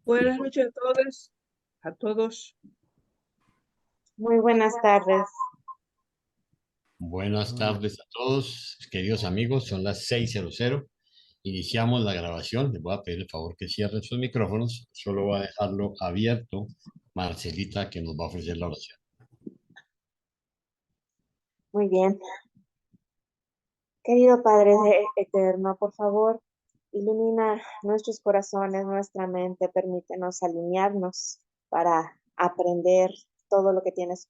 Buenas noches a todos, a todos. Muy buenas tardes. Buenas tardes a todos, queridos amigos. Son las 6:00. Iniciamos la grabación. Les voy a pedir el favor que cierren sus micrófonos. Solo voy a dejarlo abierto Marcelita, que nos va a ofrecer la oración. Muy bien. Querido Padre Eterno, por favor, ilumina nuestros corazones, nuestra mente, permítenos alinearnos para aprender todo lo que tienes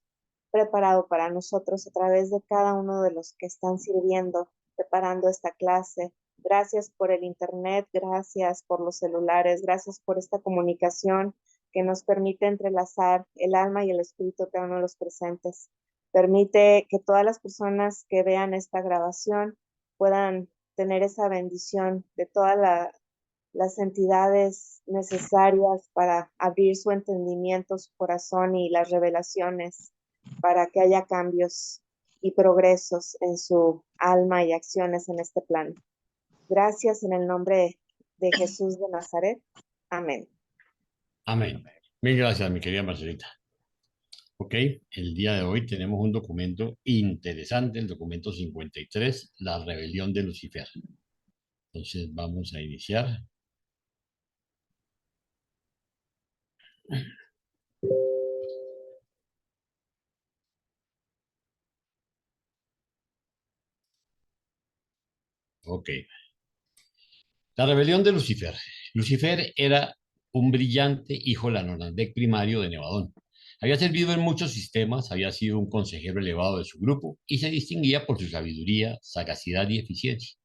preparado para nosotros a través de cada uno de los que están sirviendo, preparando esta clase. Gracias por el internet, gracias por los celulares, gracias por esta comunicación que nos permite entrelazar el alma y el espíritu de cada uno de los presentes. Permite que todas las personas que vean esta grabación puedan tener esa bendición de todas las entidades necesarias para abrir su entendimiento, su corazón y las revelaciones para que haya cambios y progresos en su alma y acciones en este plano. Gracias en el nombre de Jesús de Nazaret. Amén. Amén. Mil gracias, mi querida Marcelita. Ok, el día de hoy tenemos un documento interesante, el documento 53, la rebelión de Lucifer. Entonces vamos a iniciar. Ok. La rebelión de Lucifer. Lucifer era un brillante hijo de Lanonandec primario de Nevadón. Había servido en muchos sistemas, había sido un consejero elevado de su grupo y se distinguía por su sabiduría, sagacidad y eficiencia.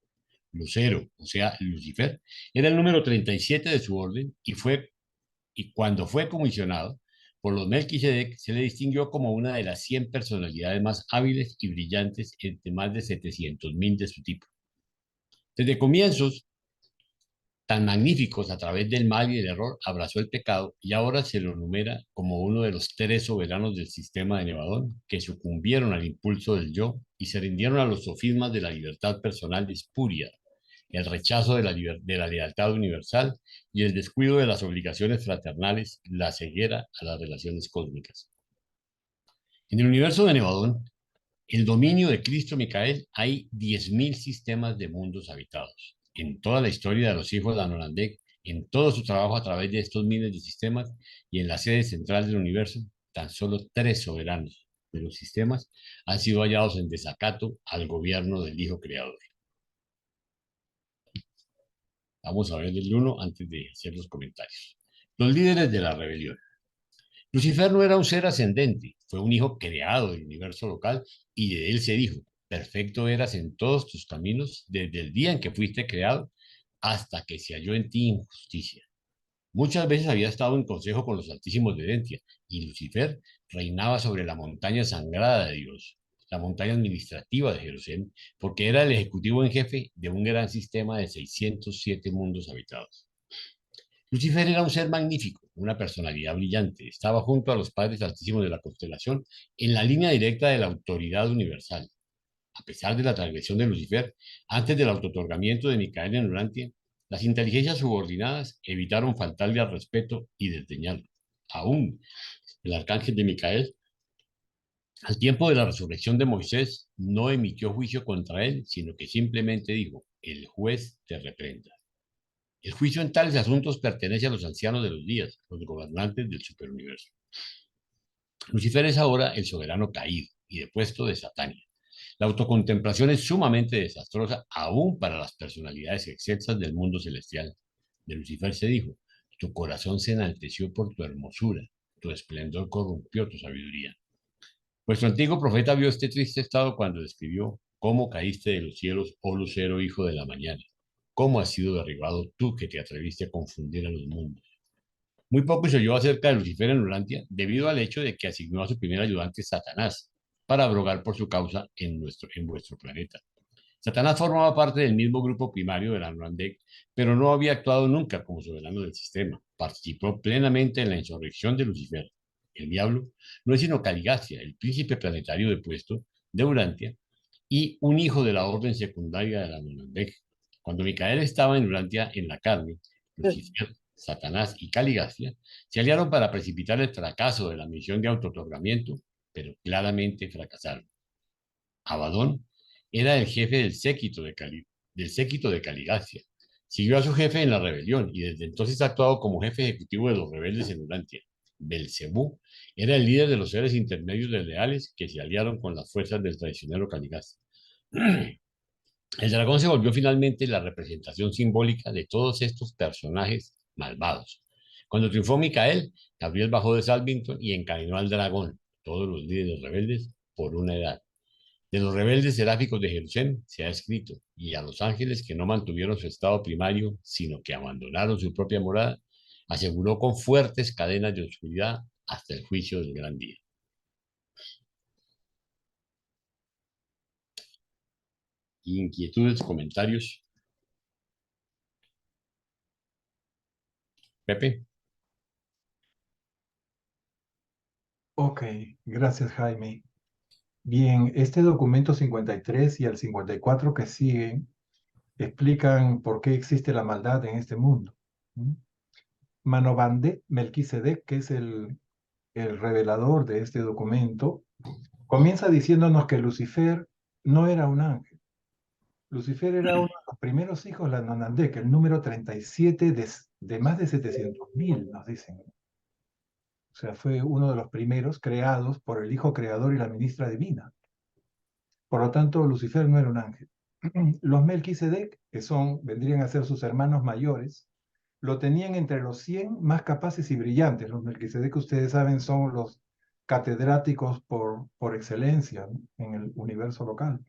Lucero, o sea, Lucifer, era el número 37 de su orden y cuando fue comisionado por los Melquisedec, se le distinguió como una de las 100 personalidades más hábiles y brillantes entre más de 700.000 de su tipo. Desde comienzos tan magníficos a través del mal y del error, abrazó el pecado y ahora se lo enumera como uno de los 3 soberanos del sistema de Nevadón que sucumbieron al impulso del yo y se rindieron a los sofismas de la libertad personal espuria, el rechazo de la lealtad universal y el descuido de las obligaciones fraternales, la ceguera a las relaciones cósmicas. En el universo de Nevadón, el dominio de Cristo Micael, hay 10.000 sistemas de mundos habitados. En toda la historia de los hijos de Anonandek, en todo su trabajo a través de estos miles de sistemas y en la sede central del universo, tan solo 3 soberanos de los sistemas han sido hallados en desacato al gobierno del Hijo Creador. Vamos a ver el uno antes de hacer los comentarios. Los líderes de la rebelión. Lucifer no era un ser ascendente, fue un hijo creado del universo local y de él se dijo, perfecto eras en todos tus caminos desde el día en que fuiste creado hasta que se halló en ti injusticia. Muchas veces había estado en consejo con los altísimos de Dentia y Lucifer reinaba sobre la montaña sagrada de Dios, la montaña administrativa de Jerusalén, porque era el ejecutivo en jefe de un gran sistema de 607 mundos habitados. Lucifer era un ser magnífico, una personalidad brillante. Estaba junto a los padres altísimos de la constelación en la línea directa de la autoridad universal. A pesar de la transgresión de Lucifer, antes del autotorgamiento de Micael en Urantia, las inteligencias subordinadas evitaron faltarle al respeto y desdeñarlo. Aún el arcángel de Micael, al tiempo de la resurrección de Moisés, no emitió juicio contra él, sino que simplemente dijo, el juez te reprenda. El juicio en tales asuntos pertenece a los ancianos de los días, los gobernantes del superuniverso. Lucifer es ahora el soberano caído y depuesto de Satania. La autocontemplación es sumamente desastrosa aún para las personalidades excelsas del mundo celestial. De Lucifer se dijo, tu corazón se enalteció por tu hermosura, tu esplendor corrompió tu sabiduría. Vuestro antiguo profeta vio este triste estado cuando describió cómo caíste de los cielos, oh lucero, hijo de la mañana. ¿Cómo has sido derribado tú que te atreviste a confundir a los mundos? Muy poco se oyó acerca de Lucifer en Urantia debido al hecho de que asignó a su primer ayudante Satanás para abrogar por su causa en vuestro planeta. Satanás formaba parte del mismo grupo primario de la Norandec, pero no había actuado nunca como soberano del sistema. Participó plenamente en la insurrección de Lucifer. El diablo no es sino Caligacia, el príncipe planetario depuesto de Urantia y un hijo de la orden secundaria de la Norandec. Cuando Micael estaba en Urantia en la carne, Lucifer Satanás y Caligastia, se aliaron para precipitar el fracaso de la misión de autootorgamiento, pero claramente fracasaron. Abadón era el jefe del séquito de Caligastia. Siguió a su jefe en la rebelión y desde entonces ha actuado como jefe ejecutivo de los rebeldes en Urantia. Belcebú era el líder de los seres intermedios desleales que se aliaron con las fuerzas del traicionero Caligastia. El dragón se volvió finalmente la representación simbólica de todos estos personajes malvados. Cuando triunfó Micael, Gabriel bajó de Salvington y encadenó al dragón, todos los líderes rebeldes, por una edad. De los rebeldes seráficos de Jerusalén se ha escrito, y a los ángeles que no mantuvieron su estado primario, sino que abandonaron su propia morada, aseguró con fuertes cadenas de oscuridad hasta el juicio del gran día. Inquietudes, comentarios. Pepe. Ok, gracias Jaime. Bien, este documento 53 y el 54 que siguen explican por qué existe la maldad en este mundo. Manobande Melquisedec, que es el revelador de este documento, comienza diciéndonos que Lucifer no era un ángel. Lucifer era uno de los primeros hijos de la Nonandek, el número 37 de más de 700.000, nos dicen. O sea, fue uno de los primeros creados por el hijo creador y la ministra divina. Por lo tanto, Lucifer no era un ángel. Los Melquisedec, que vendrían a ser sus hermanos mayores, lo tenían entre los 100 más capaces y brillantes. Los Melquisedec, ustedes saben, son los catedráticos por excelencia, ¿no?, en el universo local.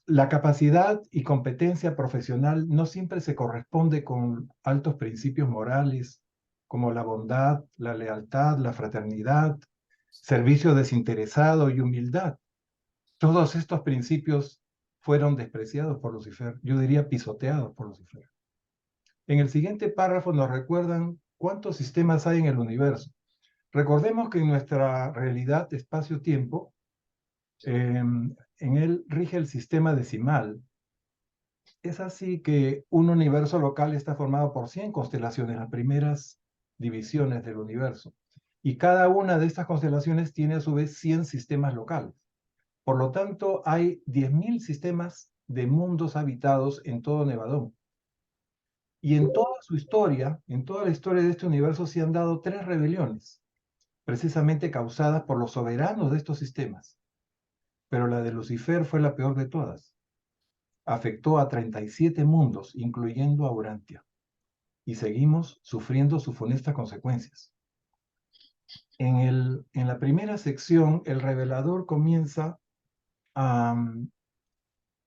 La capacidad y competencia profesional no siempre se corresponde con altos principios morales, como la bondad, la lealtad, la fraternidad, servicio desinteresado y humildad. Todos estos principios fueron despreciados por Lucifer, yo diría pisoteados por Lucifer. En el siguiente párrafo nos recuerdan cuántos sistemas hay en el universo. Recordemos que en nuestra realidad espacio-tiempo, en él rige el sistema decimal. Es así que un universo local está formado por 100 constelaciones, las primeras divisiones del universo. Y cada una de estas constelaciones tiene a su vez 100 sistemas locales. Por lo tanto, hay 10.000 sistemas de mundos habitados en todo Nevadón. Y en toda su historia, en toda la historia de este universo, se han dado 3 rebeliones, precisamente causadas por los soberanos de estos sistemas. Pero la de Lucifer fue la peor de todas. Afectó a 37 mundos, incluyendo a Urantia. Y seguimos sufriendo sus funestas consecuencias. En la primera sección, el revelador comienza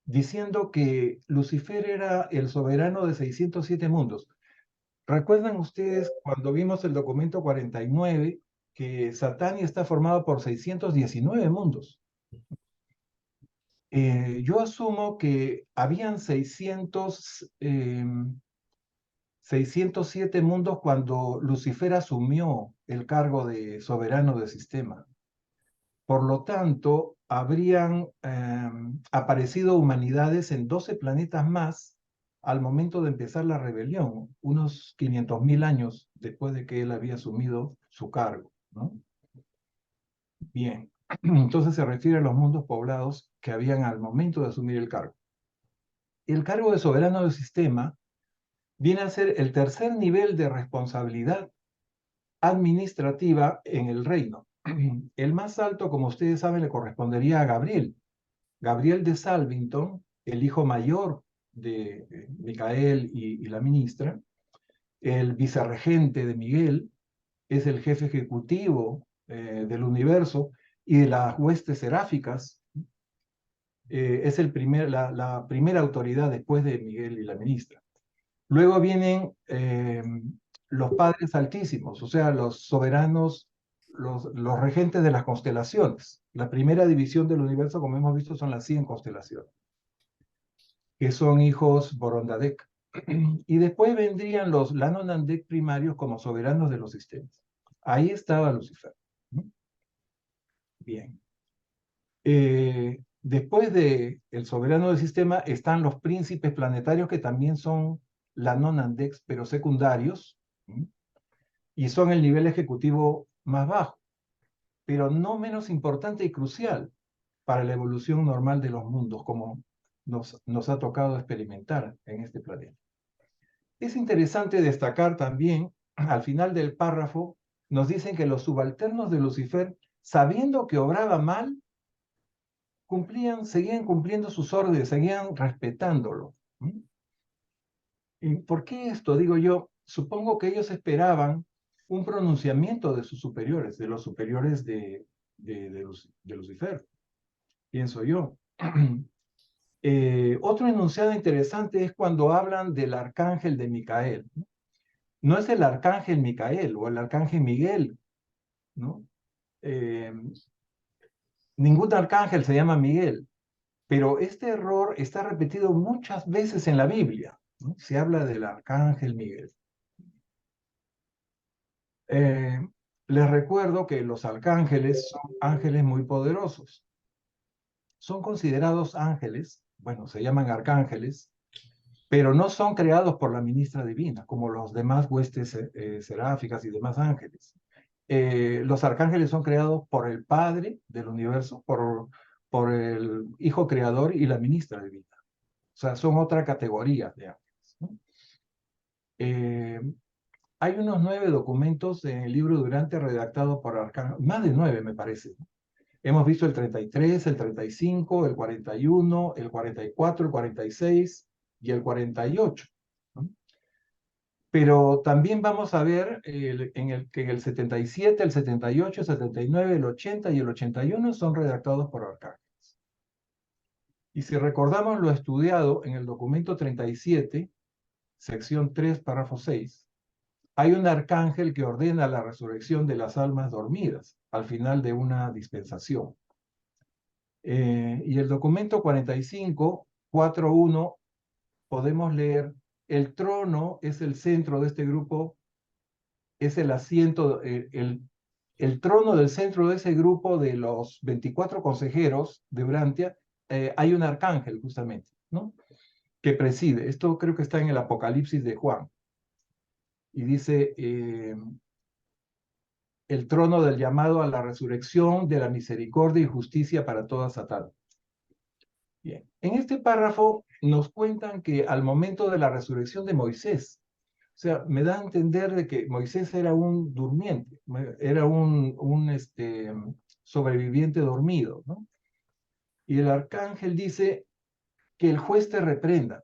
diciendo que Lucifer era el soberano de 607 mundos. ¿Recuerdan ustedes cuando vimos el documento 49 que Satania está formado por 619 mundos? Yo asumo que habían 607 mundos cuando Lucifer asumió el cargo de soberano del sistema. Por lo tanto, habrían aparecido humanidades en 12 planetas más al momento de empezar la rebelión, unos 500.000 años después de que él había asumido su cargo, ¿no? Bien, entonces se refiere a los mundos poblados que habían al momento de asumir el cargo. El cargo de soberano del sistema viene a ser el tercer nivel de responsabilidad administrativa en el reino. El más alto, como ustedes saben, le correspondería a Gabriel. Gabriel de Salvington, el hijo mayor de Micael y la ministra, el vicerregente de Miguel, es el jefe ejecutivo del universo y de las huestes seráficas, es la primera autoridad después de Miguel y la ministra. Luego vienen los padres altísimos, o sea, los soberanos, los regentes de las constelaciones. La primera división del universo, como hemos visto, son las 100 constelaciones, que son hijos Borondadek. Y después vendrían los Lanonandek primarios como soberanos de los sistemas. Ahí estaba Lucifer. Bien. Después del soberano del sistema están los príncipes planetarios que también son la non-andex, pero secundarios, y son el nivel ejecutivo más bajo, pero no menos importante y crucial para la evolución normal de los mundos, como nos ha tocado experimentar en este planeta. Es interesante destacar también, al final del párrafo, nos dicen que los subalternos de Lucifer, sabiendo que obraba mal, seguían cumpliendo sus órdenes, seguían respetándolo. ¿Y por qué esto? Digo yo, supongo que ellos esperaban un pronunciamiento de sus superiores, de los superiores de Lucifer, pienso yo. Otro enunciado interesante es cuando hablan del arcángel de Micael. No es el arcángel Micael o el arcángel Miguel, ¿no? Ningún arcángel se llama Miguel, pero este error está repetido muchas veces en la Biblia, ¿no? Se habla del arcángel Miguel. Les recuerdo que los arcángeles son ángeles muy poderosos. Son considerados ángeles, bueno, se llaman arcángeles, pero no son creados por la ministra divina, como los demás huestes seráficas y demás ángeles. Los arcángeles son creados por el Padre del universo, por el Hijo Creador y la ministra divina. O sea, son otra categoría de ángeles, ¿no? Hay unos 9 documentos en el libro Durante redactados por arcángeles, más de 9 me parece. Hemos visto el 33, el 35, el 41, el 44, el 46 y el 48. ¿No? Pero también vamos a ver que en el 77, el 78, el 79, el 80 y el 81 son redactados por arcángeles. Y si recordamos lo estudiado en el documento 37, sección 3, párrafo 6, hay un arcángel que ordena la resurrección de las almas dormidas al final de una dispensación. Y el documento 45, 4.1, podemos leer: el trono es el centro de este grupo, es el asiento, el trono del centro de ese grupo de los 24 consejeros de Urantia, hay un arcángel justamente, ¿no? Que preside. Esto creo que está en el Apocalipsis de Juan. Y dice, el trono del llamado a la resurrección, de la misericordia y justicia para toda Satán. Bien, en este párrafo nos cuentan que al momento de la resurrección de Moisés, o sea, me da a entender de que Moisés era un durmiente, era un sobreviviente dormido, ¿no? Y el arcángel dice que el juez te reprenda.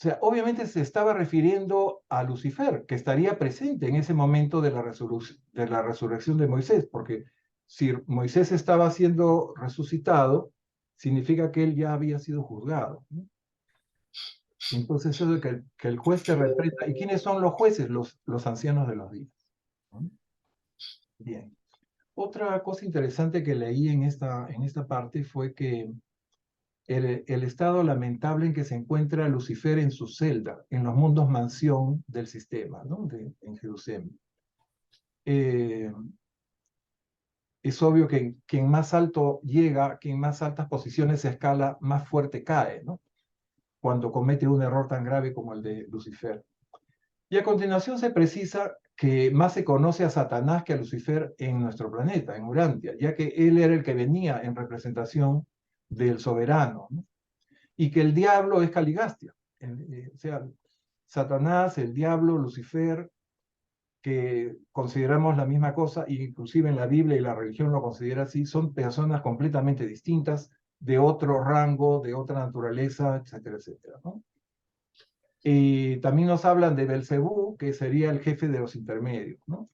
O sea, obviamente se estaba refiriendo a Lucifer, que estaría presente en ese momento de la resurrección de Moisés, porque si Moisés estaba siendo resucitado, significa que él ya había sido juzgado, ¿no? Entonces eso de que el juez te reprenda. ¿Y quiénes son los jueces? Los ancianos de los días, ¿no? Bien. Otra cosa interesante que leí en esta parte fue que el estado lamentable en que se encuentra Lucifer en su celda, en los mundos mansión del sistema, ¿no? En Jerusalén. Es obvio que quien más alto llega, quien más altas posiciones se escala, más fuerte cae, ¿no? Cuando comete un error tan grave como el de Lucifer. Y a continuación se precisa que más se conoce a Satanás que a Lucifer en nuestro planeta, en Urantia, ya que él era el que venía en representación del soberano, ¿no? Y que el diablo es Caligastia. O sea, Satanás, el diablo, Lucifer, que consideramos la misma cosa, e inclusive en la Biblia y la religión lo considera así, son personas completamente distintas, de otro rango, de otra naturaleza, etcétera, etcétera, ¿no? Y también nos hablan de Belcebú, que sería el jefe de los intermedios, ¿no?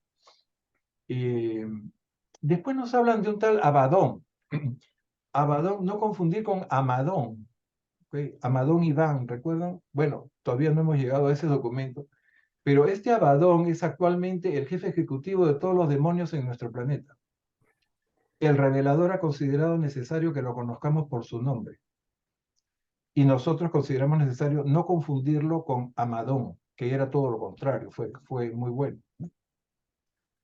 Después nos hablan de un tal Abadón. Abadón, no confundir con Amadón. ¿Okay? Amadón Iván, ¿recuerdan? Bueno, todavía no hemos llegado a ese documento, pero este Abadón es actualmente el jefe ejecutivo de todos los demonios en nuestro planeta. El revelador ha considerado necesario que lo conozcamos por su nombre. Y nosotros consideramos necesario no confundirlo con Amadón, que era todo lo contrario, fue muy bueno.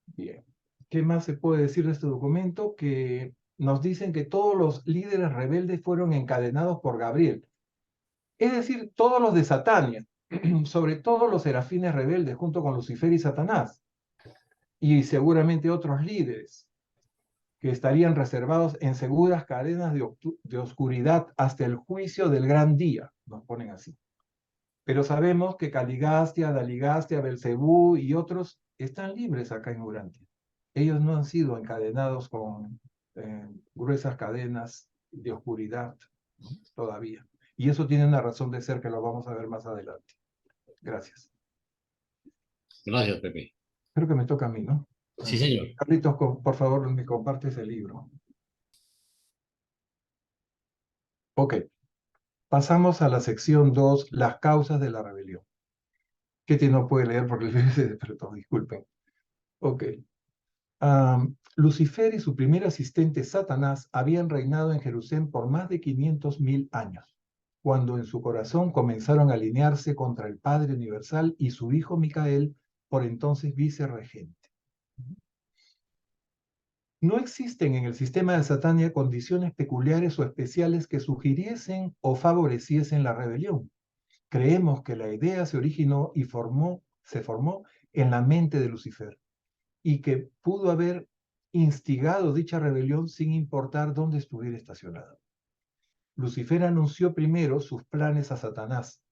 Bien. ¿Qué más se puede decir de este documento? Que nos dicen que todos los líderes rebeldes fueron encadenados por Gabriel. Es decir, todos los de Satania, sobre todo los serafines rebeldes junto con Lucifer y Satanás, y seguramente otros líderes que estarían reservados en seguras cadenas de oscuridad hasta el juicio del gran día, nos ponen así. Pero sabemos que Caligastia, Daligastia, Belcebú y otros están libres acá en Urantia. Ellos no han sido encadenados con gruesas cadenas de oscuridad, ¿no? Todavía. Y eso tiene una razón de ser que lo vamos a ver más adelante. Gracias. Gracias, Pepe. Creo que me toca a mí, ¿no? Sí, señor. Carlitos, por favor, me compartes el libro. Ok. Pasamos a la sección 2, las causas de la rebelión. Que no puede leer porque el libro se despertó, disculpen. Ok. Lucifer y su primer asistente Satanás habían reinado en Jerusalén por más de 500.000 años, cuando en su corazón comenzaron a alinearse contra el Padre Universal y su hijo Micael, por entonces vicerregente. No existen en el sistema de Satania condiciones peculiares o especiales que sugiriesen o favoreciesen la rebelión. Creemos que la idea se originó y se formó en la mente de Lucifer y que pudo haber instigado dicha rebelión sin importar dónde estuviera estacionado. Lucifer anunció primero sus planes a Satanás,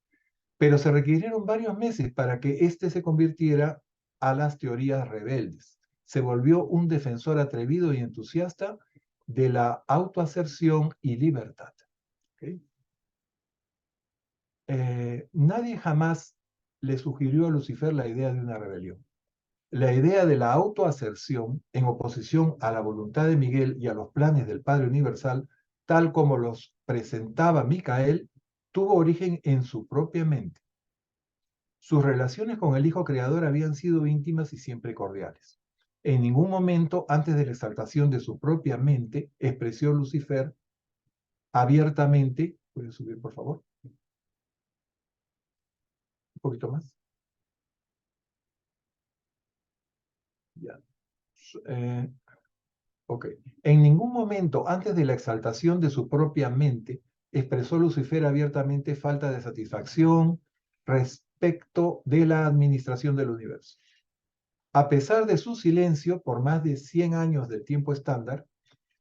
pero se requirieron varios meses para que éste se convirtiera a las teorías rebeldes. Se volvió un defensor atrevido y entusiasta de la autoaserción y libertad. ¿Okay? Nadie jamás le sugirió a Lucifer la idea de una rebelión. La idea de la autoaserción en oposición a la voluntad de Miguel y a los planes del Padre Universal, tal como los presentaba Micael, tuvo origen en su propia mente. Sus relaciones con el Hijo Creador habían sido íntimas y siempre cordiales. En ningún momento, antes de la exaltación de su propia mente, expresó Lucifer abiertamente. ¿Puedes subir, por favor? Un poquito más. Ya. Ok. En ningún momento, antes de la exaltación de su propia mente, expresó Lucifer abiertamente falta de satisfacción respecto de la administración del universo. A pesar de su silencio por más de 100 años del tiempo estándar,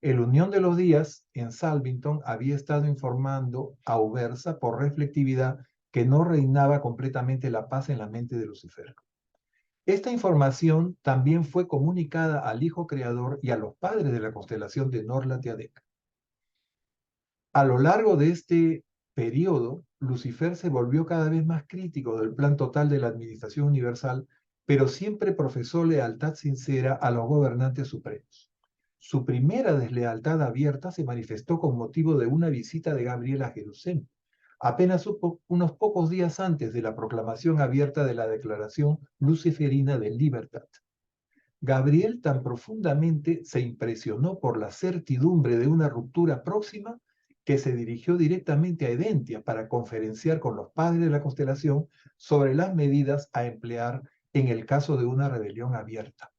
el Unión de los Días en Salvington había estado informando a Ubersa por reflectividad que no reinaba completamente la paz en la mente de Lucifer. Esta información también fue comunicada al Hijo Creador y a los padres de la constelación de Norla-Teadeca. A lo largo de este periodo, Lucifer se volvió cada vez más crítico del plan total de la administración universal, pero siempre profesó lealtad sincera a los gobernantes supremos. Su primera deslealtad abierta se manifestó con motivo de una visita de Gabriel a Jerusalén, apenas unos pocos días antes de la proclamación abierta de la Declaración Luciferina de Libertad. Gabriel tan profundamente se impresionó por la certidumbre de una ruptura próxima que se dirigió directamente a Edentia para conferenciar con los padres de la constelación sobre las medidas a emplear en el caso de una rebelión abierta.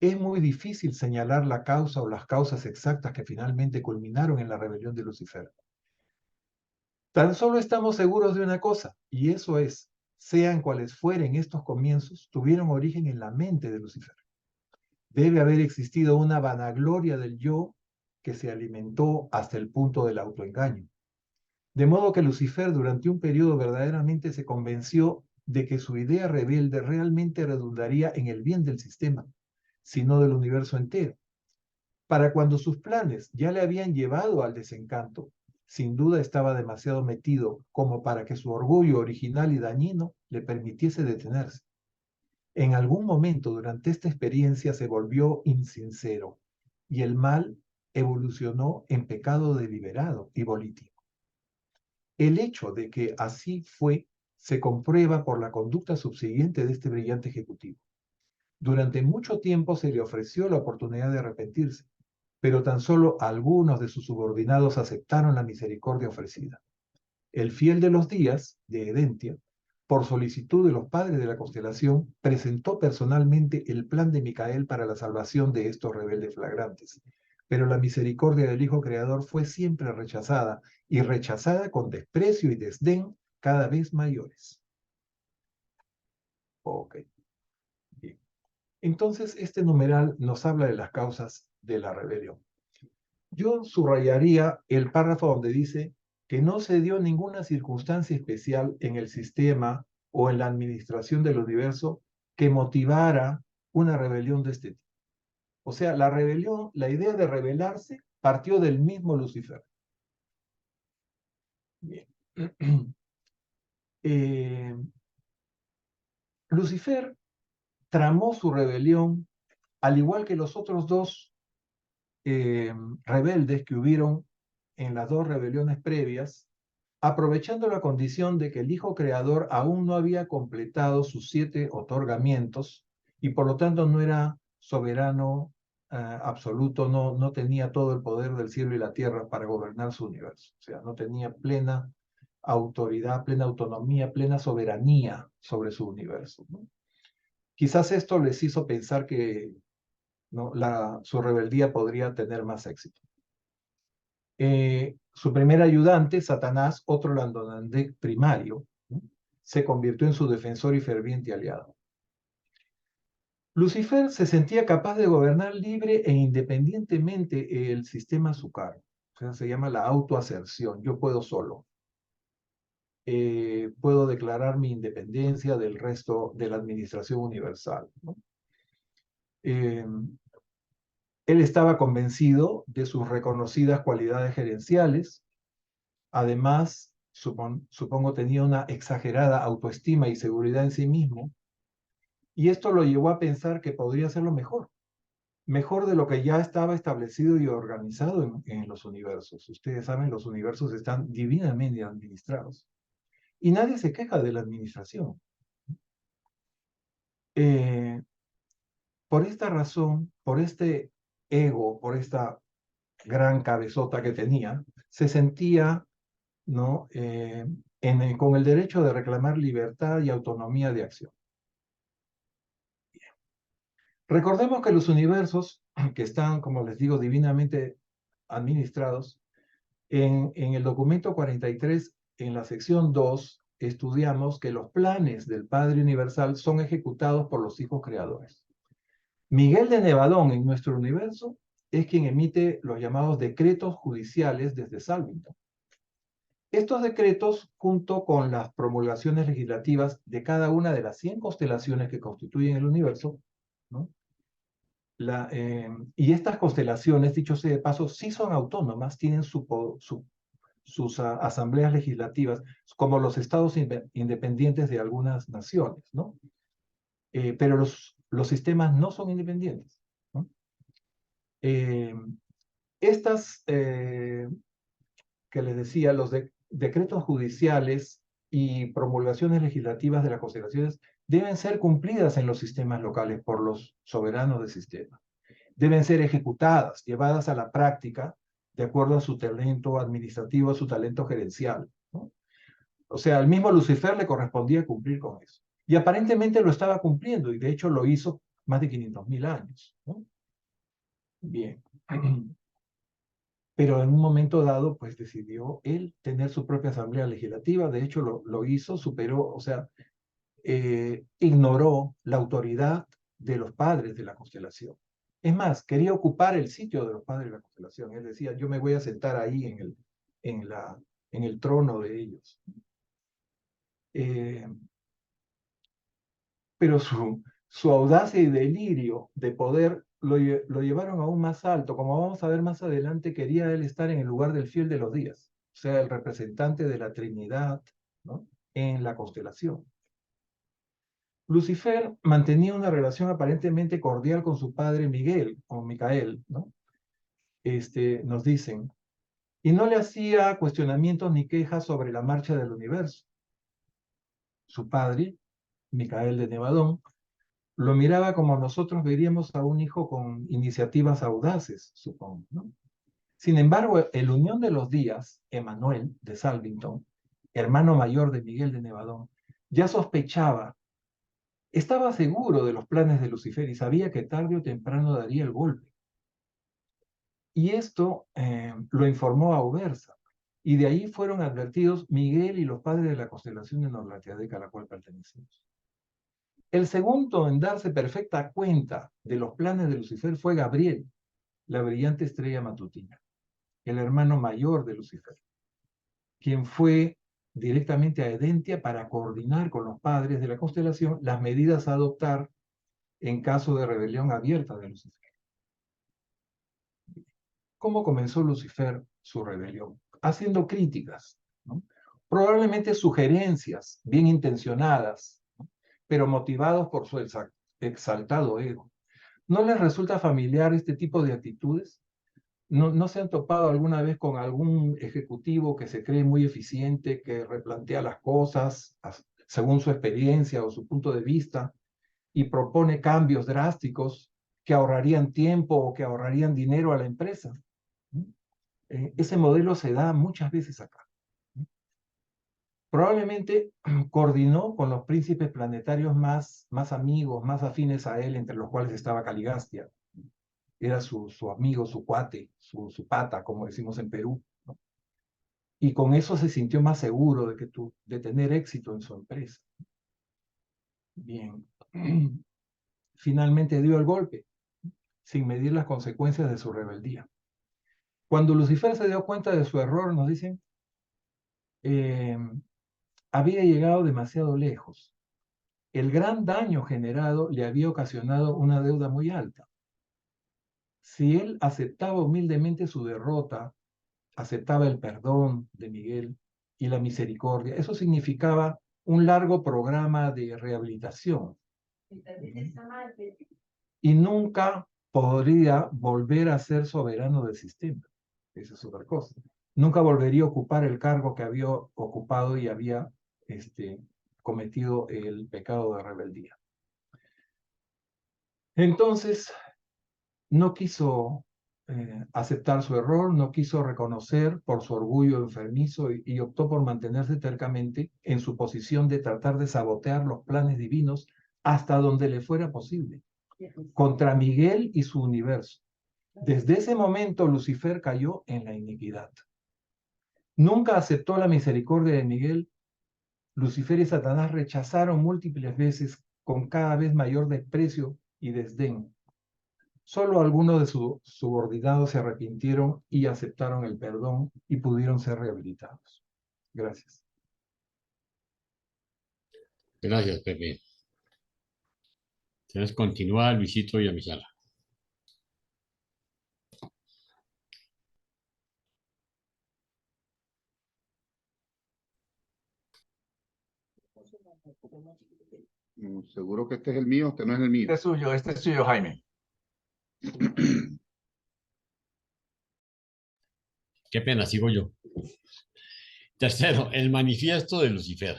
Es muy difícil señalar la causa o las causas exactas que finalmente culminaron en la rebelión de Lucifer. Tan solo estamos seguros de una cosa, y eso es, sean cuales fueren estos comienzos, tuvieron origen en la mente de Lucifer. Debe haber existido una vanagloria del yo que se alimentó hasta el punto del autoengaño. De modo que Lucifer durante un periodo verdaderamente se convenció de que su idea rebelde realmente redundaría en el bien del sistema, sino del universo entero. Para cuando sus planes ya le habían llevado al desencanto, sin duda estaba demasiado metido como para que su orgullo original y dañino le permitiese detenerse. En algún momento durante esta experiencia se volvió insincero y el mal evolucionó en pecado deliberado y volitivo. El hecho de que así fue se comprueba por la conducta subsiguiente de este brillante ejecutivo. Durante mucho tiempo se le ofreció la oportunidad de arrepentirse, pero tan solo algunos de sus subordinados aceptaron la misericordia ofrecida. El fiel de los días, de Edentia, por solicitud de los padres de la constelación, presentó personalmente el plan de Micael para la salvación de estos rebeldes flagrantes. Pero la misericordia del Hijo Creador fue siempre rechazada, y rechazada con desprecio y desdén cada vez mayores. Ok, bien. Entonces, este numeral nos habla de las causas de la rebelión. Yo subrayaría el párrafo donde dice que no se dio ninguna circunstancia especial en el sistema o en la administración del universo que motivara una rebelión de este tipo. O sea, la rebelión, la idea de rebelarse partió del mismo Lucifer. Bien. Lucifer tramó su rebelión, al igual que los otros dos rebeldes que hubieron en las dos rebeliones previas, aprovechando la condición de que el Hijo Creador aún no había completado sus 7 otorgamientos y por lo tanto no era soberano absoluto, no tenía todo el poder del cielo y la tierra para gobernar su universo. O sea, no tenía plena autoridad, plena autonomía, plena soberanía sobre su universo, ¿no? Quizás esto les hizo pensar que, ¿no?, su rebeldía podría tener más éxito. Su primer ayudante, Satanás, otro Landonandek primario, ¿no?, se convirtió en su defensor y ferviente aliado. Lucifer se sentía capaz de gobernar libre e independientemente el sistema a su cargo. O sea, se llama la autoaserción. Yo puedo solo. Puedo declarar mi independencia del resto de la administración universal, ¿no? Él estaba convencido de sus reconocidas cualidades gerenciales. Además, supongo tenía una exagerada autoestima y seguridad en sí mismo, y esto lo llevó a pensar que podría hacerlo mejor de lo que ya estaba establecido y organizado en los universos. Ustedes saben, los universos están divinamente administrados, y nadie se queja de la administración. Por esta razón, por este ego, por esta gran cabezota que tenía, se sentía, ¿no?, con el derecho de reclamar libertad y autonomía de acción. Bien. Recordemos que los universos, que están, como les digo, divinamente administrados, en el documento 43, en la sección 2, estudiamos que los planes del Padre Universal son ejecutados por los hijos creadores. Miguel de Nevadón, en nuestro universo, es quien emite los llamados decretos judiciales desde Salvington. Estos decretos, junto con las promulgaciones legislativas de cada una de las 100 constelaciones que constituyen el universo, ¿no?, y estas constelaciones, dicho sea de paso, sí son autónomas, tienen sus asambleas legislativas, como los estados independientes de algunas naciones, ¿no? Pero los sistemas no son independientes, ¿no? Estas, que les decía, los decretos judiciales y promulgaciones legislativas de las constelaciones deben ser cumplidas en los sistemas locales por los soberanos del sistema. Deben ser ejecutadas, llevadas a la práctica, de acuerdo a su talento administrativo, a su talento gerencial, ¿no? O sea, al mismo Lucifer le correspondía cumplir con eso. Y aparentemente lo estaba cumpliendo, y de hecho lo hizo más de 500.000 años, ¿no? Bien. Pero en un momento dado, pues decidió él tener su propia asamblea legislativa. De hecho, lo hizo, superó, o sea, ignoró la autoridad de los padres de la constelación. Es más, quería ocupar el sitio de los padres de la constelación. Él decía, yo me voy a sentar ahí en el trono de ellos. Pero su audacia y delirio de poder lo llevaron aún más alto. Como vamos a ver más adelante, quería él estar en el lugar del fiel de los días, o sea, el representante de la Trinidad, ¿no?, en la constelación. Lucifer mantenía una relación aparentemente cordial con su padre Miguel, o Micael, ¿no? Nos dicen, y no le hacía cuestionamientos ni quejas sobre la marcha del universo. Su padre, Micael de Nevadón, lo miraba como nosotros veríamos a un hijo con iniciativas audaces, supongo, ¿no? Sin embargo, el Unión de los Días, Emanuel de Salvington, hermano mayor de Miguel de Nevadón, ya sospechaba, estaba seguro de los planes de Lucifer y sabía que tarde o temprano daría el golpe. Y esto lo informó a Ubersa. Y de ahí fueron advertidos Miguel y los padres de la constelación de Norlatiadeca, a la cual pertenecemos. El segundo en darse perfecta cuenta de los planes de Lucifer fue Gabriel, la brillante estrella matutina, el hermano mayor de Lucifer, quien fue directamente a Edentia para coordinar con los padres de la constelación las medidas a adoptar en caso de rebelión abierta de Lucifer. ¿Cómo comenzó Lucifer su rebelión? Haciendo críticas, ¿no? Probablemente sugerencias bien intencionadas, ¿no? Pero motivados por su exaltado ego. ¿No les resulta familiar este tipo de actitudes? ¿No se han topado alguna vez con algún ejecutivo que se cree muy eficiente, que replantea las cosas según su experiencia o su punto de vista y propone cambios drásticos que ahorrarían tiempo o que ahorrarían dinero a la empresa? Ese modelo se da muchas veces acá. Probablemente coordinó con los príncipes planetarios más amigos, más afines a él, entre los cuales estaba Caligastia. Era su amigo, su cuate, su pata, como decimos en Perú, ¿no? Y con eso se sintió más seguro de tener éxito en su empresa. Bien. Finalmente dio el golpe, sin medir las consecuencias de su rebeldía. Cuando Lucifer se dio cuenta de su error, nos dicen, había llegado demasiado lejos. El gran daño generado le había ocasionado una deuda muy alta. Si él aceptaba humildemente su derrota, aceptaba el perdón de Miguel y la misericordia, eso significaba un largo programa de rehabilitación. Y nunca podría volver a ser soberano del sistema. Esa es otra cosa. Nunca volvería a ocupar el cargo que había ocupado y había cometido el pecado de rebeldía. Entonces, no quiso aceptar su error, no quiso reconocer por su orgullo enfermizo y optó por mantenerse tercamente en su posición de tratar de sabotear los planes divinos hasta donde le fuera posible, contra Miguel y su universo. Desde ese momento, Lucifer cayó en la iniquidad. Nunca aceptó la misericordia de Miguel. Lucifer y Satanás rechazaron múltiples veces con cada vez mayor desprecio y desdén. Solo algunos de sus subordinados se arrepintieron y aceptaron el perdón y pudieron ser rehabilitados. Gracias. Gracias, Pepe. Entonces continúa Luisito y Amisala. Seguro que este es el mío, este no es el mío. Este es suyo, Jaime. Qué pena, sigo yo. Tercero, el manifiesto de Lucifer.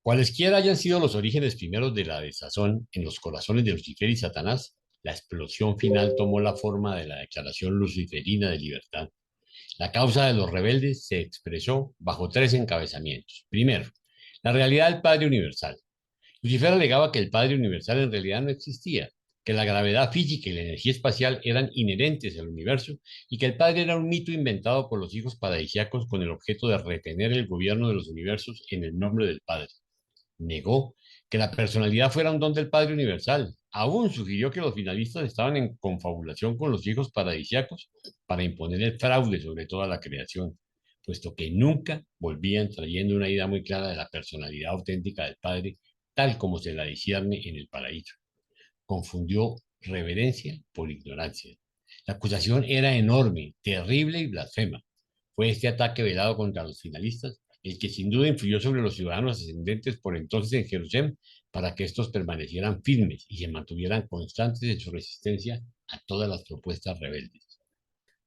Cualesquiera hayan sido los orígenes primeros de la desazón en los corazones de Lucifer y Satanás, la explosión final tomó la forma de la Declaración Luciferina de Libertad. La causa de los rebeldes se expresó bajo 3 encabezamientos. Primero, la realidad del Padre Universal. Lucifer alegaba que el Padre Universal en realidad no existía, que la gravedad física y la energía espacial eran inherentes al universo y que el Padre era un mito inventado por los hijos paradisíacos con el objeto de retener el gobierno de los universos en el nombre del Padre. Negó que la personalidad fuera un don del Padre Universal. Aún sugirió que los finalistas estaban en confabulación con los hijos paradisíacos para imponer el fraude sobre toda la creación, puesto que nunca volvían trayendo una idea muy clara de la personalidad auténtica del Padre, tal como se la discierne en el paraíso. Confundió reverencia por ignorancia. La acusación era enorme, terrible y blasfema. Fue este ataque velado contra los finalistas el que sin duda influyó sobre los ciudadanos ascendentes por entonces en Jerusalén para que estos permanecieran firmes y se mantuvieran constantes en su resistencia a todas las propuestas rebeldes.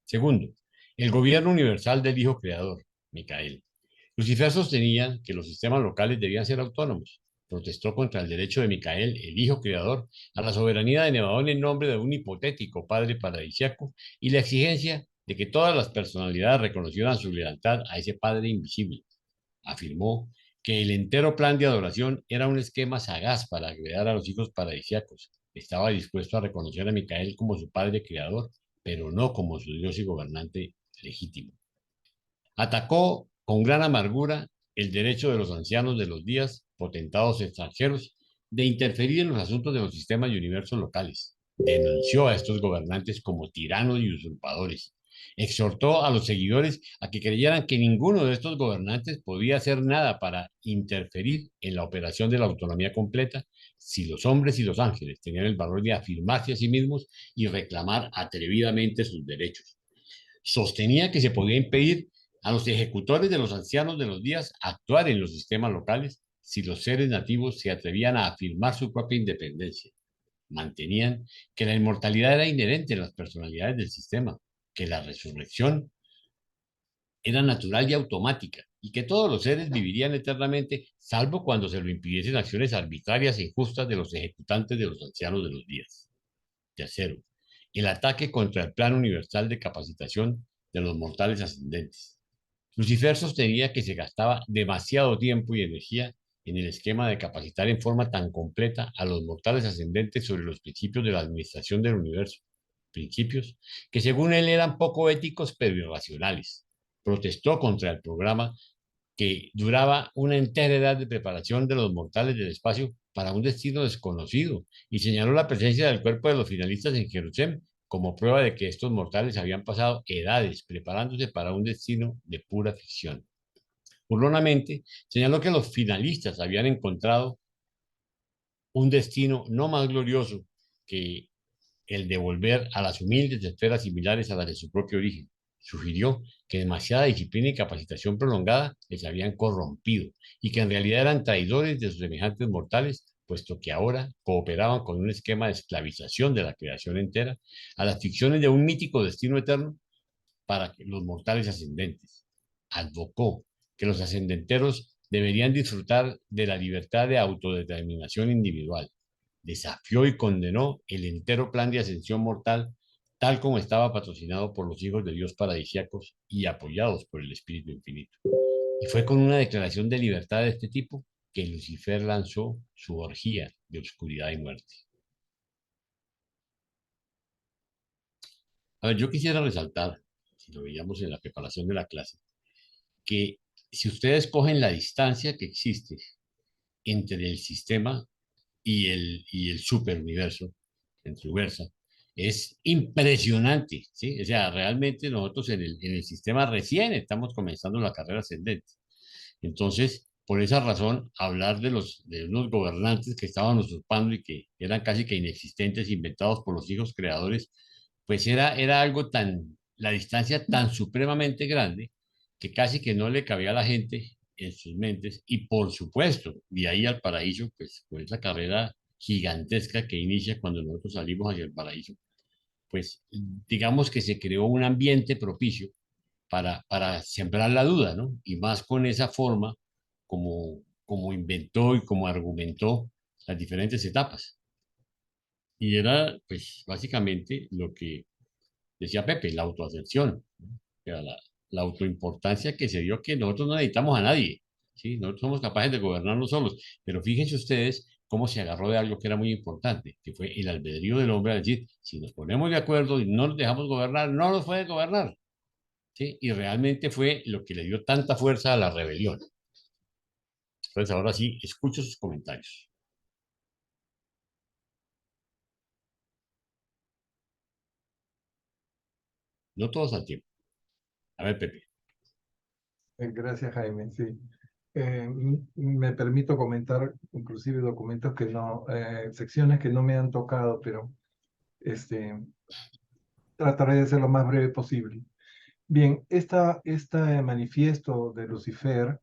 Segundo, el gobierno universal del Hijo Creador, Micael. Lucifer sostenía que los sistemas locales debían ser autónomos. Protestó contra el derecho de Micael, el Hijo Creador, a la soberanía de Nebaón en nombre de un hipotético Padre paradisíaco y la exigencia de que todas las personalidades reconocieran su lealtad a ese Padre invisible. Afirmó que el entero plan de adoración era un esquema sagaz para agradar a los hijos paradisíacos. Estaba dispuesto a reconocer a Micael como su Padre Creador, pero no como su Dios y gobernante legítimo. Atacó con gran amargura el derecho de los ancianos de los días, potentados extranjeros, de interferir en los asuntos de los sistemas y universos locales. Denunció a estos gobernantes como tiranos y usurpadores. Exhortó a los seguidores a que creyeran que ninguno de estos gobernantes podía hacer nada para interferir en la operación de la autonomía completa si los hombres y los ángeles tenían el valor de afirmarse a sí mismos y reclamar atrevidamente sus derechos. Sostenía que se podía impedir a los ejecutores de los ancianos de los días actuar en los sistemas locales si los seres nativos se atrevían a afirmar su propia independencia. Mantenían que la inmortalidad era inherente en las personalidades del sistema, que la resurrección era natural y automática, y que todos los seres vivirían eternamente, salvo cuando se lo impidiesen acciones arbitrarias e injustas de los ejecutantes de los ancianos de los días. Tercero, el ataque contra el Plan Universal de Capacitación de los Mortales Ascendentes. Lucifer sostenía que se gastaba demasiado tiempo y energía en el esquema de capacitar en forma tan completa a los mortales ascendentes sobre los principios de la administración del universo, principios que según él eran poco éticos pero irracionales. Protestó contra el programa que duraba una entera edad de preparación de los mortales del espacio para un destino desconocido y señaló la presencia del cuerpo de los finalistas en Jerusalén como prueba de que estos mortales habían pasado edades preparándose para un destino de pura ficción. Burlonamente, señaló que los finalistas habían encontrado un destino no más glorioso que el de volver a las humildes esferas similares a las de su propio origen. Sugirió que demasiada disciplina y capacitación prolongada les habían corrompido y que en realidad eran traidores de sus semejantes mortales, puesto que ahora cooperaban con un esquema de esclavización de la creación entera a las ficciones de un mítico destino eterno para los mortales ascendentes. Advocó que los ascendenteros deberían disfrutar de la libertad de autodeterminación individual. Desafió y condenó el entero plan de ascensión mortal, tal como estaba patrocinado por los hijos de Dios paradisíacos y apoyados por el Espíritu Infinito. Y fue con una declaración de libertad de este tipo que Lucifer lanzó su orgía de oscuridad y muerte. A ver, yo quisiera resaltar, si lo veíamos en la preparación de la clase, que si ustedes cogen la distancia que existe entre el sistema y el superuniverso, entre Ubersa, es impresionante, ¿sí? O sea, realmente nosotros en el sistema recién estamos comenzando la carrera ascendente. Entonces, por esa razón, hablar de unos gobernantes que estaban usurpando y que eran casi que inexistentes, inventados por los hijos creadores, pues era algo tan, la distancia tan supremamente grande que casi que no le cabía a la gente en sus mentes. Y por supuesto, de ahí al paraíso, pues con esa carrera gigantesca que inicia cuando nosotros salimos hacia el paraíso, pues digamos que se creó un ambiente propicio para sembrar la duda, ¿no? Y más con esa forma como inventó y como argumentó las diferentes etapas. Y era, pues, básicamente lo que decía Pepe, la autoascensión, ¿no? Era la autoimportancia que se dio que nosotros no necesitamos a nadie, ¿sí? Nosotros somos capaces de gobernarnos solos. Pero fíjense ustedes cómo se agarró de algo que era muy importante, que fue el albedrío del hombre, a decir, si nos ponemos de acuerdo y no nos dejamos gobernar, no nos puede gobernar. ¿Sí? Y realmente fue lo que le dio tanta fuerza a la rebelión. Entonces, ahora sí, escucho sus comentarios. No todos al tiempo. A ver, Pepe. Gracias, Jaime. Sí. Me permito comentar inclusive documentos que no, secciones que no me han tocado, pero trataré de ser lo más breve posible. Bien, este manifiesto de Lucifer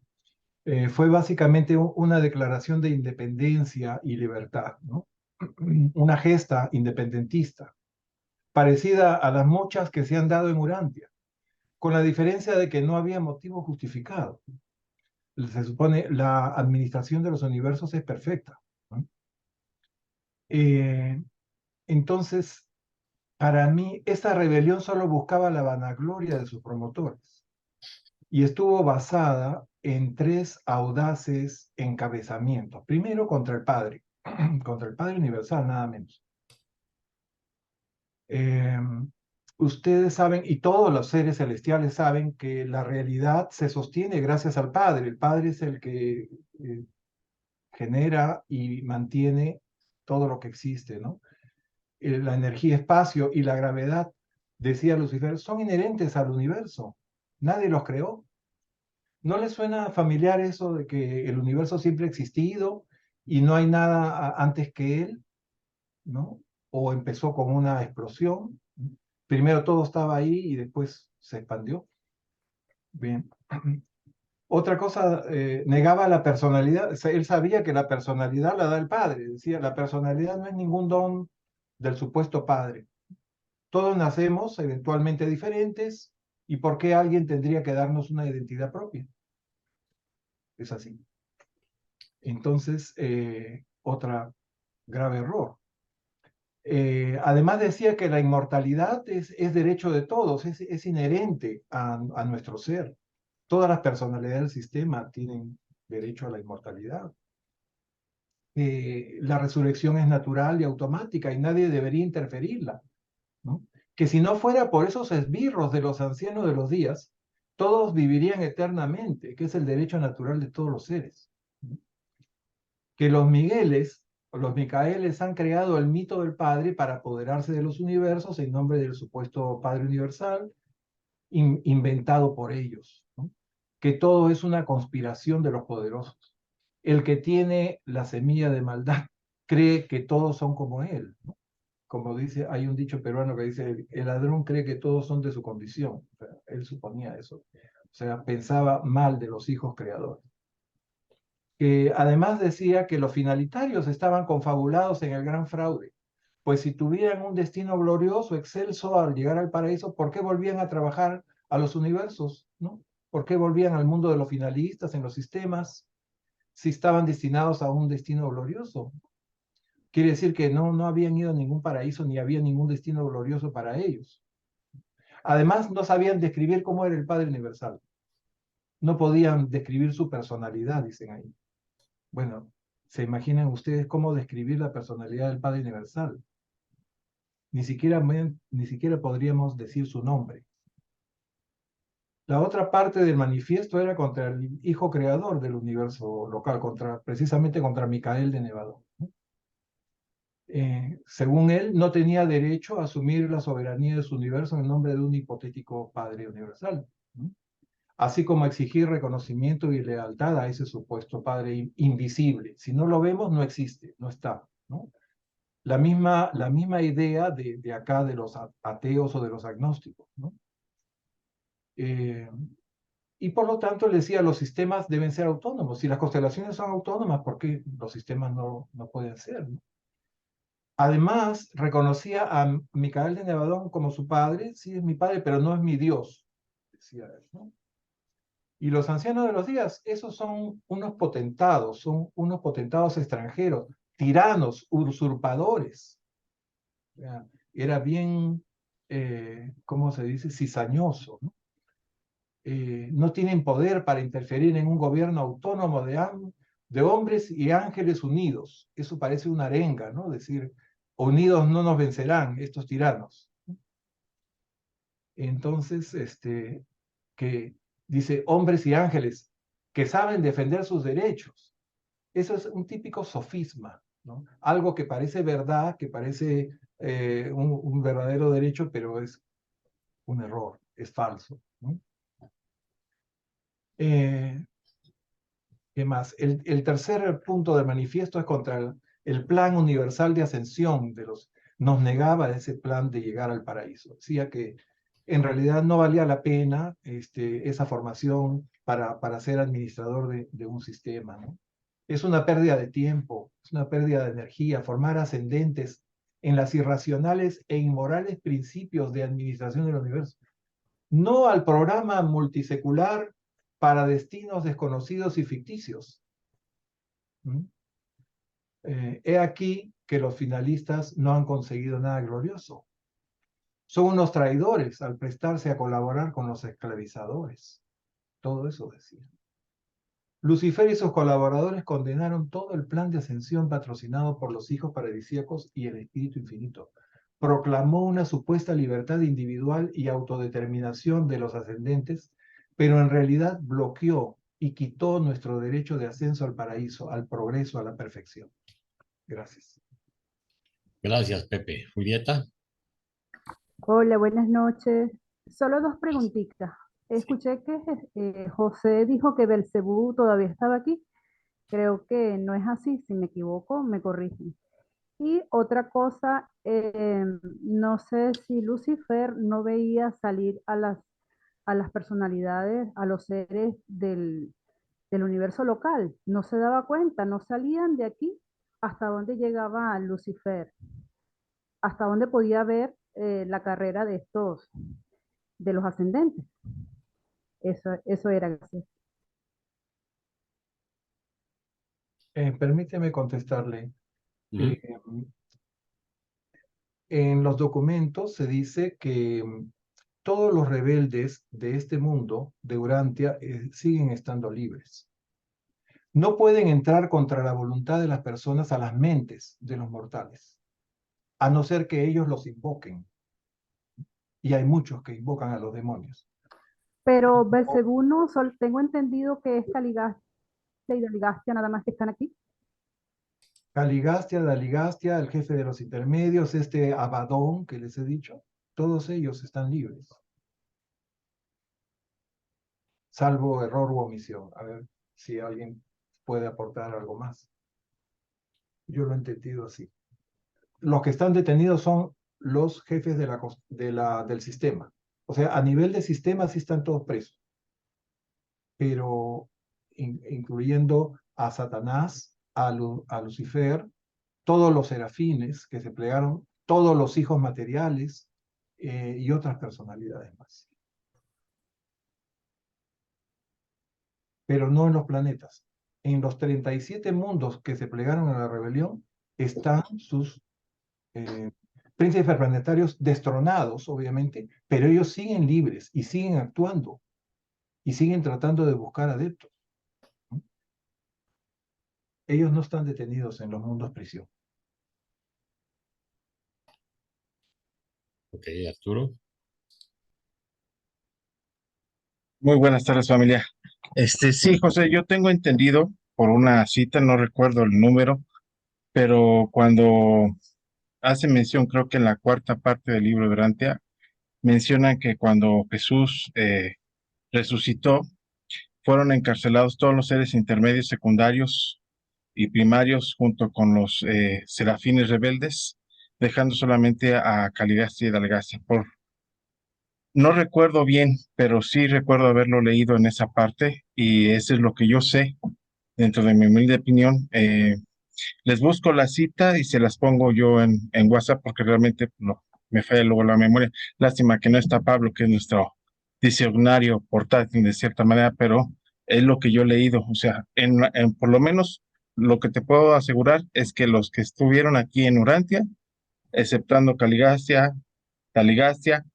fue básicamente una declaración de independencia y libertad, ¿no? Una gesta independentista, parecida a las muchas que se han dado en Urantia, con la diferencia de que no había motivo justificado. Se supone la administración de los universos es perfecta, ¿no? Entonces, para mí, esta rebelión solo buscaba la vanagloria de sus promotores y estuvo basada en tres audaces encabezamientos. Primero, contra el Padre, contra el Padre Universal, nada menos. ustedes saben, y todos los seres celestiales saben, que la realidad se sostiene gracias al Padre. El Padre es el que genera y mantiene todo lo que existe, ¿no? La energía, espacio y la gravedad, decía Lucifer, son inherentes al universo. Nadie los creó. ¿No les suena familiar eso de que el universo siempre ha existido y no hay nada antes que él, ¿no? O empezó con una explosión. Primero todo estaba ahí y después se expandió. Bien. Otra cosa, negaba la personalidad. Él sabía que la personalidad la da el Padre. Decía, la personalidad no es ningún don del supuesto Padre. Todos nacemos eventualmente diferentes, ¿y por qué alguien tendría que darnos una identidad propia? Es así. Entonces, otra grave error. Además decía que la inmortalidad es derecho de todos, es inherente a nuestro ser. Todas las personalidades del sistema tienen derecho a la inmortalidad. La resurrección es natural y automática y nadie debería interferirla, ¿no? Que si no fuera por esos esbirros de los ancianos de los días, todos vivirían eternamente, que es el derecho natural de todos los seres. Que los Migueles o los Micaeles han creado el mito del Padre para apoderarse de los universos en nombre del supuesto Padre Universal, inventado por ellos, ¿no? Que todo es una conspiración de los poderosos. El que tiene la semilla de maldad cree que todos son como él, ¿no? Como dice, hay un dicho peruano que dice, el ladrón cree que todos son de su condición. O sea, él suponía eso. O sea, pensaba mal de los hijos creadores. Que además decía que los finalitarios estaban confabulados en el gran fraude. Pues si tuvieran un destino glorioso, excelso al llegar al paraíso, ¿por qué volvían a trabajar a los universos, ¿no? ¿Por qué volvían al mundo de los finalistas en los sistemas si estaban destinados a un destino glorioso? Quiere decir que no habían ido a ningún paraíso ni había ningún destino glorioso para ellos. Además, no sabían describir cómo era el Padre Universal. No podían describir su personalidad, dicen ahí. Bueno, ¿se imaginan ustedes cómo describir la personalidad del Padre Universal? Ni siquiera podríamos decir su nombre. La otra parte del manifiesto era contra el hijo creador del universo local, precisamente contra Micael de Nevadón. Según él, no tenía derecho a asumir la soberanía de su universo en nombre de un hipotético Padre Universal, ¿no? Así como exigir reconocimiento y lealtad a ese supuesto Padre invisible. Si no lo vemos, no existe, no está, ¿no? La misma idea de acá de los ateos o de los agnósticos, ¿no? Y por lo tanto le decía, los sistemas deben ser autónomos. Si las constelaciones son autónomas, ¿por qué los sistemas no pueden ser, ¿no? Además, reconocía a Micael de Nevadón como su padre. Sí, es mi padre, pero no es mi Dios, decía él, ¿no? Y los ancianos de los días, esos son unos potentados extranjeros, tiranos, usurpadores. O sea, era bien, ¿cómo se dice? Cizañoso, ¿no? No tienen poder para interferir en un gobierno autónomo de hombres y ángeles unidos. Eso parece una arenga, ¿no? Decir, unidos no nos vencerán estos tiranos. Entonces, que dice hombres y ángeles que saben defender sus derechos. Eso es un típico sofisma, ¿no? Algo que parece verdad, que parece un verdadero derecho, pero es un error, es falso, ¿no? ¿Qué más? El tercer punto del manifiesto es contra el plan universal de ascensión nos negaba ese plan de llegar al paraíso. Decía que en realidad no valía la pena esa formación para ser administrador de un sistema, ¿no? Es una pérdida de tiempo, es una pérdida de energía, formar ascendentes en las irracionales e inmorales principios de administración del universo. No al programa multisecular para destinos desconocidos y ficticios. He aquí que los finalistas no han conseguido nada glorioso. Son unos traidores al prestarse a colaborar con los esclavizadores. Todo eso decía. Lucifer y sus colaboradores condenaron todo el plan de ascensión patrocinado por los hijos paradisíacos y el Espíritu Infinito. proclamó una supuesta libertad individual y autodeterminación de los ascendentes, pero en realidad bloqueó y quitó nuestro derecho de ascenso al paraíso, al progreso, a la perfección. Gracias. Gracias, Pepe. Julieta. Hola, buenas noches. Solo dos preguntitas. Escuché que José dijo que Belcebú todavía estaba aquí. Creo que no es así. Si me equivoco, me corrigen. Y otra cosa, no sé si Lucifer no veía salir a las personalidades, a los seres del universo local. No se daba cuenta, no salían de aquí hasta dónde llegaba Lucifer, hasta dónde podía ver la carrera de estos, de los ascendentes. Eso era, gracias. Permíteme contestarle. Ujú. En los documentos se dice que todos los rebeldes de este mundo, de Urantia, siguen estando libres. No pueden entrar contra la voluntad de las personas a las mentes de los mortales, a no ser que ellos los invoquen. Y hay muchos que invocan a los demonios. Pero Belcebú no, tengo entendido que es Caligastia y Daligastia nada más que están aquí. Caligastia, Daligastia, el jefe de los intermedios, este Abadón que les he dicho, todos ellos están libres. Salvo error u omisión. A ver si alguien puede aportar algo más. Yo lo he entendido así. Los que están detenidos son los jefes del sistema. O sea, a nivel de sistema sí están todos presos. Pero incluyendo a Satanás, a Lucifer, todos los serafines que se plegaron, todos los hijos materiales y otras personalidades más. Pero no en los planetas. En los 37 mundos que se plegaron a la rebelión están sus príncipes planetarios destronados, obviamente, pero ellos siguen libres y siguen actuando y siguen tratando de buscar adeptos. Ellos no están detenidos en los mundos prisión. Ok, Arturo. Muy buenas tardes, familia. Sí, José, yo tengo entendido por una cita, no recuerdo el número, pero cuando hace mención, creo que en la cuarta parte del libro de Urantia, mencionan que cuando Jesús resucitó, fueron encarcelados todos los seres intermedios, secundarios y primarios, junto con los serafines rebeldes, dejando solamente a Caligastia y Dalgastia. No recuerdo bien, pero sí recuerdo haberlo leído en esa parte y eso es lo que yo sé dentro de mi humilde opinión. Les busco la cita y se las pongo yo en WhatsApp porque realmente no, me falla luego la memoria. Lástima que no está Pablo, que es nuestro diccionario portátil de cierta manera, pero es lo que yo he leído. O sea, por lo menos lo que te puedo asegurar es que los que estuvieron aquí en Urantia, exceptando Caligastia, Daligastia,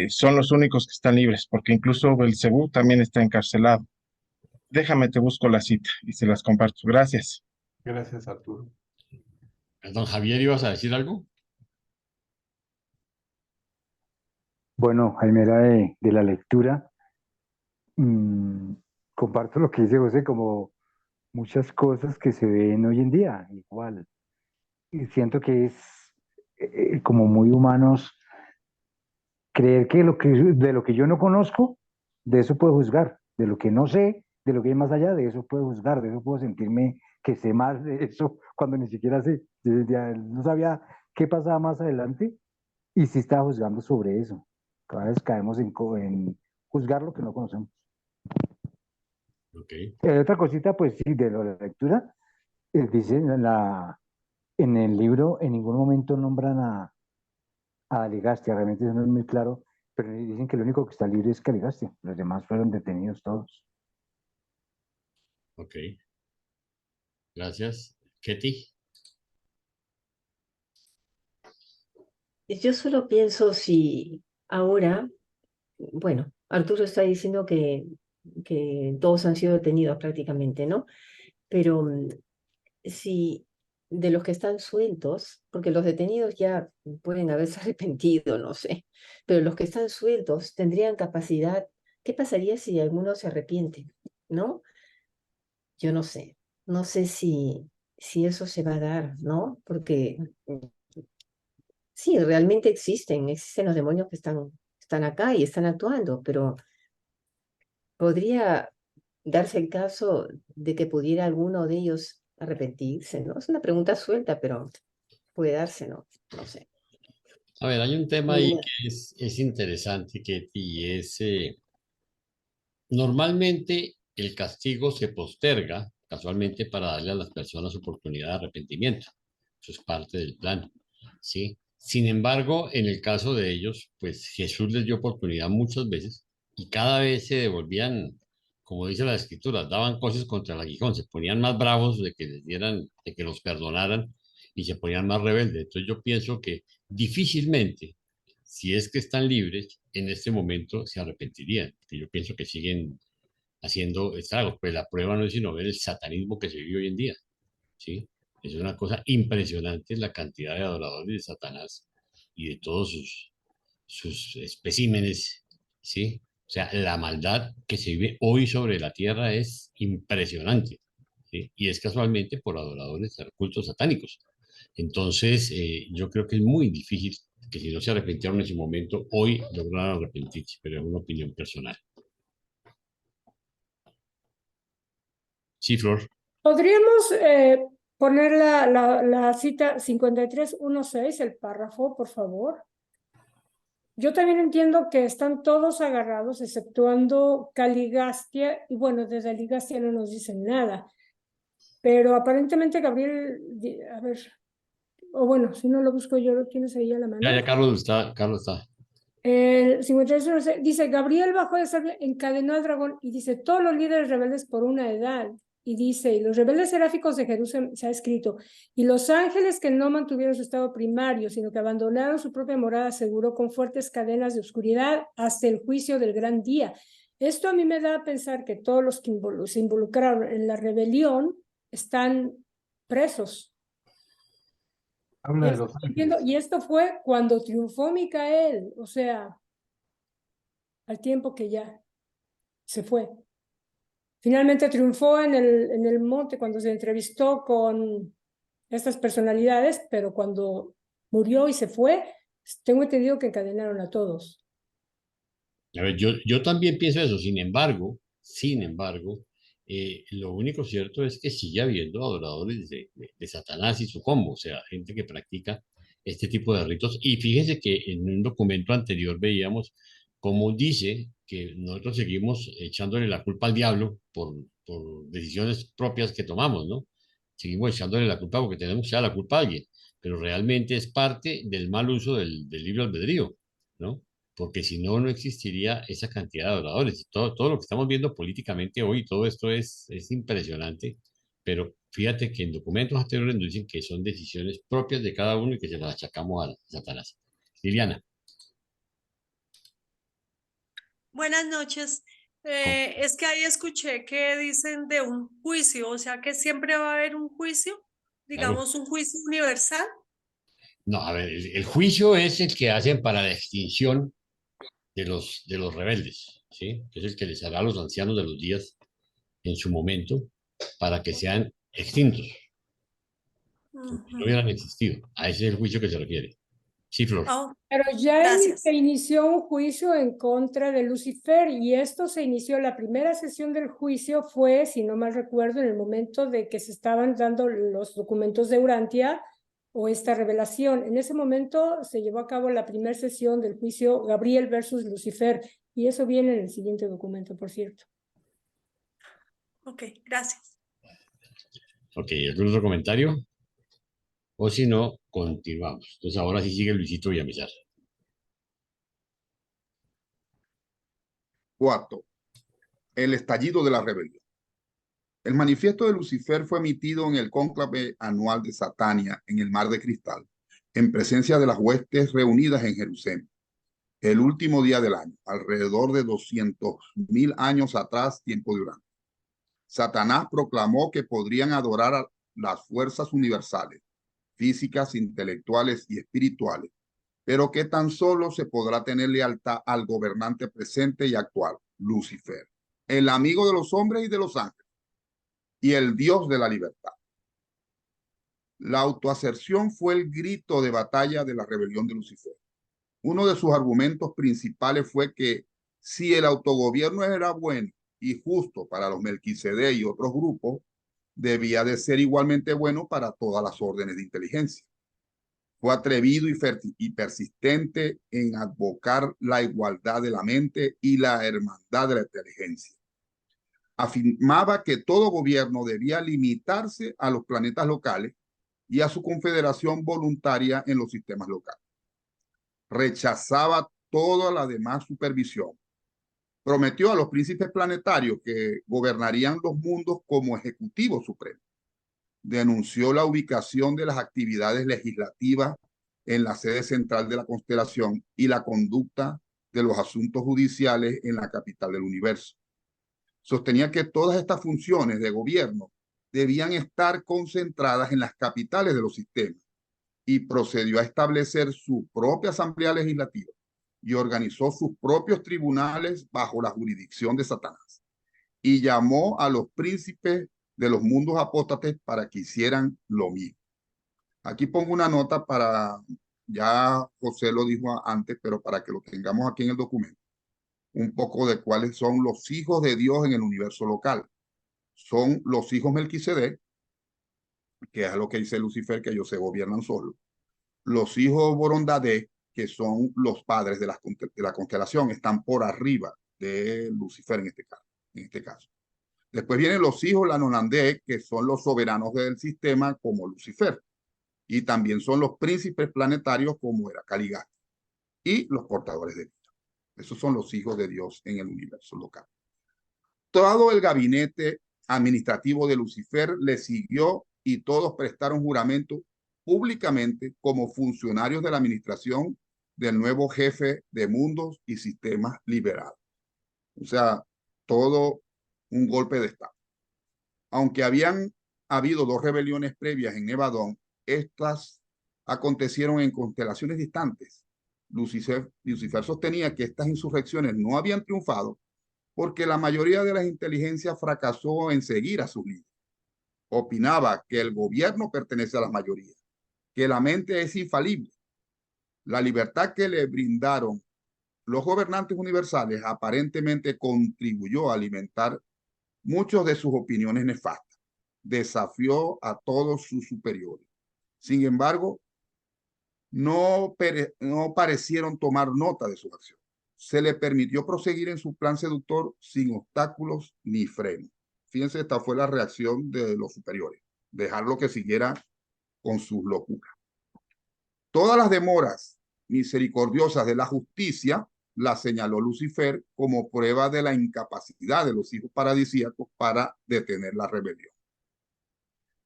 son los únicos que están libres, porque incluso Belcebú también está encarcelado. Déjame, te busco la cita y se las comparto. Gracias. Gracias, Arturo. Perdón, Javier, ¿ibas a decir algo? Bueno, Jaime, era de la lectura. Comparto lo que dice José, como muchas cosas que se ven hoy en día, igual. Y siento que es como muy humanos creer que, de lo que yo no conozco, de eso puedo juzgar. De lo que no sé, de lo que hay más allá, de eso puedo juzgar, de eso puedo sentirme que sé más de eso cuando ni siquiera sé. Ya no sabía qué pasaba más adelante y sí estaba juzgando sobre eso. Cada vez caemos en juzgar lo que no conocemos. Ok. Otra cosita, pues sí, de la lectura, dice en el libro, en ningún momento nombran a Daligastia, realmente eso no es muy claro, pero dicen que lo único que está libre es Caligastia, los demás fueron detenidos todos. Ok. Gracias. Ketty. Yo solo pienso si ahora, bueno, Arturo está diciendo que todos han sido detenidos prácticamente, ¿no? Pero si de los que están sueltos, porque los detenidos ya pueden haberse arrepentido, no sé, pero los que están sueltos tendrían capacidad. ¿Qué pasaría si alguno se arrepiente? ¿No? Yo no sé. No sé si eso se va a dar, ¿no? Porque sí, realmente existen los demonios que están acá y están actuando, pero podría darse el caso de que pudiera alguno de ellos arrepentirse, ¿no? Es una pregunta suelta, pero puede darse, ¿no? No sé. A ver, hay un tema ahí Ninguna. que es interesante, que, y es, normalmente el castigo se posterga casualmente para darle a las personas oportunidad de arrepentimiento. Eso es parte del plan, ¿sí? Sin embargo, en el caso de ellos, pues Jesús les dio oportunidad muchas veces y cada vez se devolvían, como dice la escritura, daban cosas contra el aguijón, se ponían más bravos de que les dieran, de que los perdonaran y se ponían más rebeldes. Entonces yo pienso que difícilmente, si es que están libres, en este momento se arrepentirían, que yo pienso que siguen haciendo estragos. Pues la prueba no es sino ver el satanismo que se vive hoy en día, ¿sí? Es una cosa impresionante la cantidad de adoradores de Satanás y de todos sus especímenes, ¿sí? O sea, la maldad que se vive hoy sobre la tierra es impresionante, ¿sí? Y es casualmente por adoradores de cultos satánicos. Entonces, yo creo que es muy difícil que si no se arrepintieron en su momento, hoy lograran arrepentirse, pero es una opinión personal. Sí, Flor. ¿Podríamos poner la cita 5316, el párrafo, por favor? Yo también entiendo que están todos agarrados, exceptuando Caligastia, y bueno, de Caligastia no nos dicen nada, pero aparentemente Gabriel, a ver, o bueno, si no lo busco yo, ¿lo tienes ahí a la mano? Ya, Carlos está, Carlos está. El 53 dice, Gabriel bajó de sable, encadenó al dragón y dice, todos los líderes rebeldes por una edad. Y dice, y los rebeldes seráficos de Jerusalén, se ha escrito, y los ángeles que no mantuvieron su estado primario, sino que abandonaron su propia morada, aseguró con fuertes cadenas de oscuridad hasta el juicio del gran día. Esto a mí me da a pensar que todos los que se involucraron en la rebelión están presos. Habla de los ángeles. Y esto fue cuando triunfó Micael, o sea, al tiempo que ya se fue. Finalmente triunfó en el monte cuando se entrevistó con estas personalidades, pero cuando murió y se fue, tengo entendido que encadenaron a todos. A ver, yo también pienso eso. Sin embargo, lo único cierto es que sigue habiendo adoradores de Satanás y su combo, o sea, gente que practica este tipo de ritos. Y fíjese que en un documento anterior veíamos cómo dice que nosotros seguimos echándole la culpa al diablo por decisiones propias que tomamos, ¿no? Seguimos echándole la culpa porque tenemos que echar la culpa a alguien, pero realmente es parte del mal uso del libre albedrío, ¿no? Porque si no, no existiría esa cantidad de adoradores. Todo lo que estamos viendo políticamente hoy, todo esto es impresionante, pero fíjate que en documentos anteriores nos dicen que son decisiones propias de cada uno y que se las achacamos a Satanás. Liliana. Buenas noches. Es que ahí escuché que dicen de un juicio, o sea que siempre va a haber un juicio, Claro. digamos un juicio universal. No, a ver, el juicio es el que hacen para la extinción de los rebeldes, ¿sí? Que es el que les hará a los ancianos de los días en su momento para que sean extintos, como si no hubieran existido. A ese es el juicio que se refiere. Sí, Flor. Oh, Pero ya gracias. se inició un juicio en contra de Lucifer y esto se inició, la primera sesión del juicio fue, si no mal recuerdo, en el momento de que se estaban dando los documentos de Urantia o esta revelación. En ese momento se llevó a cabo la primera sesión del juicio Gabriel versus Lucifer y eso viene en el siguiente documento, por cierto. Ok, gracias. Ok, ¿algún otro comentario? O si no, continuamos. Entonces ahora sí sigue Luisito Villamizar. 4. El estallido de la rebelión. El manifiesto de Lucifer fue emitido en el cónclave anual de Satania en el Mar de Cristal, en presencia de las huestes reunidas en Jerusalén, el último día del año, alrededor de 200.000 años atrás, tiempo de Urantia. Satanás proclamó que podrían adorar las fuerzas universales, físicas, intelectuales y espirituales, pero que tan solo se podrá tener lealtad al gobernante presente y actual, Lucifer, el amigo de los hombres y de los ángeles, y el Dios de la libertad. La autoaserción fue el grito de batalla de la rebelión de Lucifer. Uno de sus argumentos principales fue que si el autogobierno era bueno y justo para los Melquisedec y otros grupos, debía de ser igualmente bueno para todas las órdenes de inteligencia. Fue atrevido y persistente en advocar la igualdad de la mente y la hermandad de la inteligencia. Afirmaba que todo gobierno debía limitarse a los planetas locales y a su confederación voluntaria en los sistemas locales. Rechazaba toda la demás supervisión. Prometió a los príncipes planetarios que gobernarían los mundos como ejecutivo supremo. Denunció la ubicación de las actividades legislativas en la sede central de la constelación y la conducta de los asuntos judiciales en la capital del universo. Sostenía que todas estas funciones de gobierno debían estar concentradas en las capitales de los sistemas y procedió a establecer su propia asamblea legislativa y organizó sus propios tribunales bajo la jurisdicción de Satanás y llamó a los príncipes de los mundos apóstates para que hicieran lo mismo. Aquí pongo una nota para, ya José lo dijo antes, pero para que lo tengamos aquí en el documento, un poco de cuáles son los hijos de Dios en el universo local. Son los hijos Melquisedec, que es lo que dice Lucifer, que ellos se gobiernan solos. Los hijos Borondadé, que son los padres de la constelación, están por arriba de Lucifer en este caso. Después vienen los hijos Lanonandé, que son los soberanos del sistema como Lucifer. Y también son los príncipes planetarios como era Caligasta. Y los portadores de vida. Esos son los hijos de Dios en el universo local. Todo el gabinete administrativo de Lucifer le siguió y todos prestaron juramento públicamente como funcionarios de la administración del nuevo jefe de mundos y sistemas liberados. O sea, todo un golpe de estado. Aunque habían habido 2 rebeliones previas en Nevadón, estas acontecieron en constelaciones distantes. Lucifer sostenía que estas insurrecciones no habían triunfado porque la mayoría de las inteligencias fracasó en seguir a sus líderes. Opinaba que el gobierno pertenece a las mayorías, que la mente es infalible. La libertad que le brindaron los gobernantes universales aparentemente contribuyó a alimentar muchas de sus opiniones nefastas. Desafió a todos sus superiores. Sin embargo, no parecieron tomar nota de su acción. Se le permitió proseguir en su plan seductor sin obstáculos ni frenos. Fíjense, esta fue la reacción de los superiores. Dejarlo que siguiera con sus locuras. Todas las demoras misericordiosas de la justicia las señaló Lucifer como prueba de la incapacidad de los hijos paradisíacos para detener la rebelión.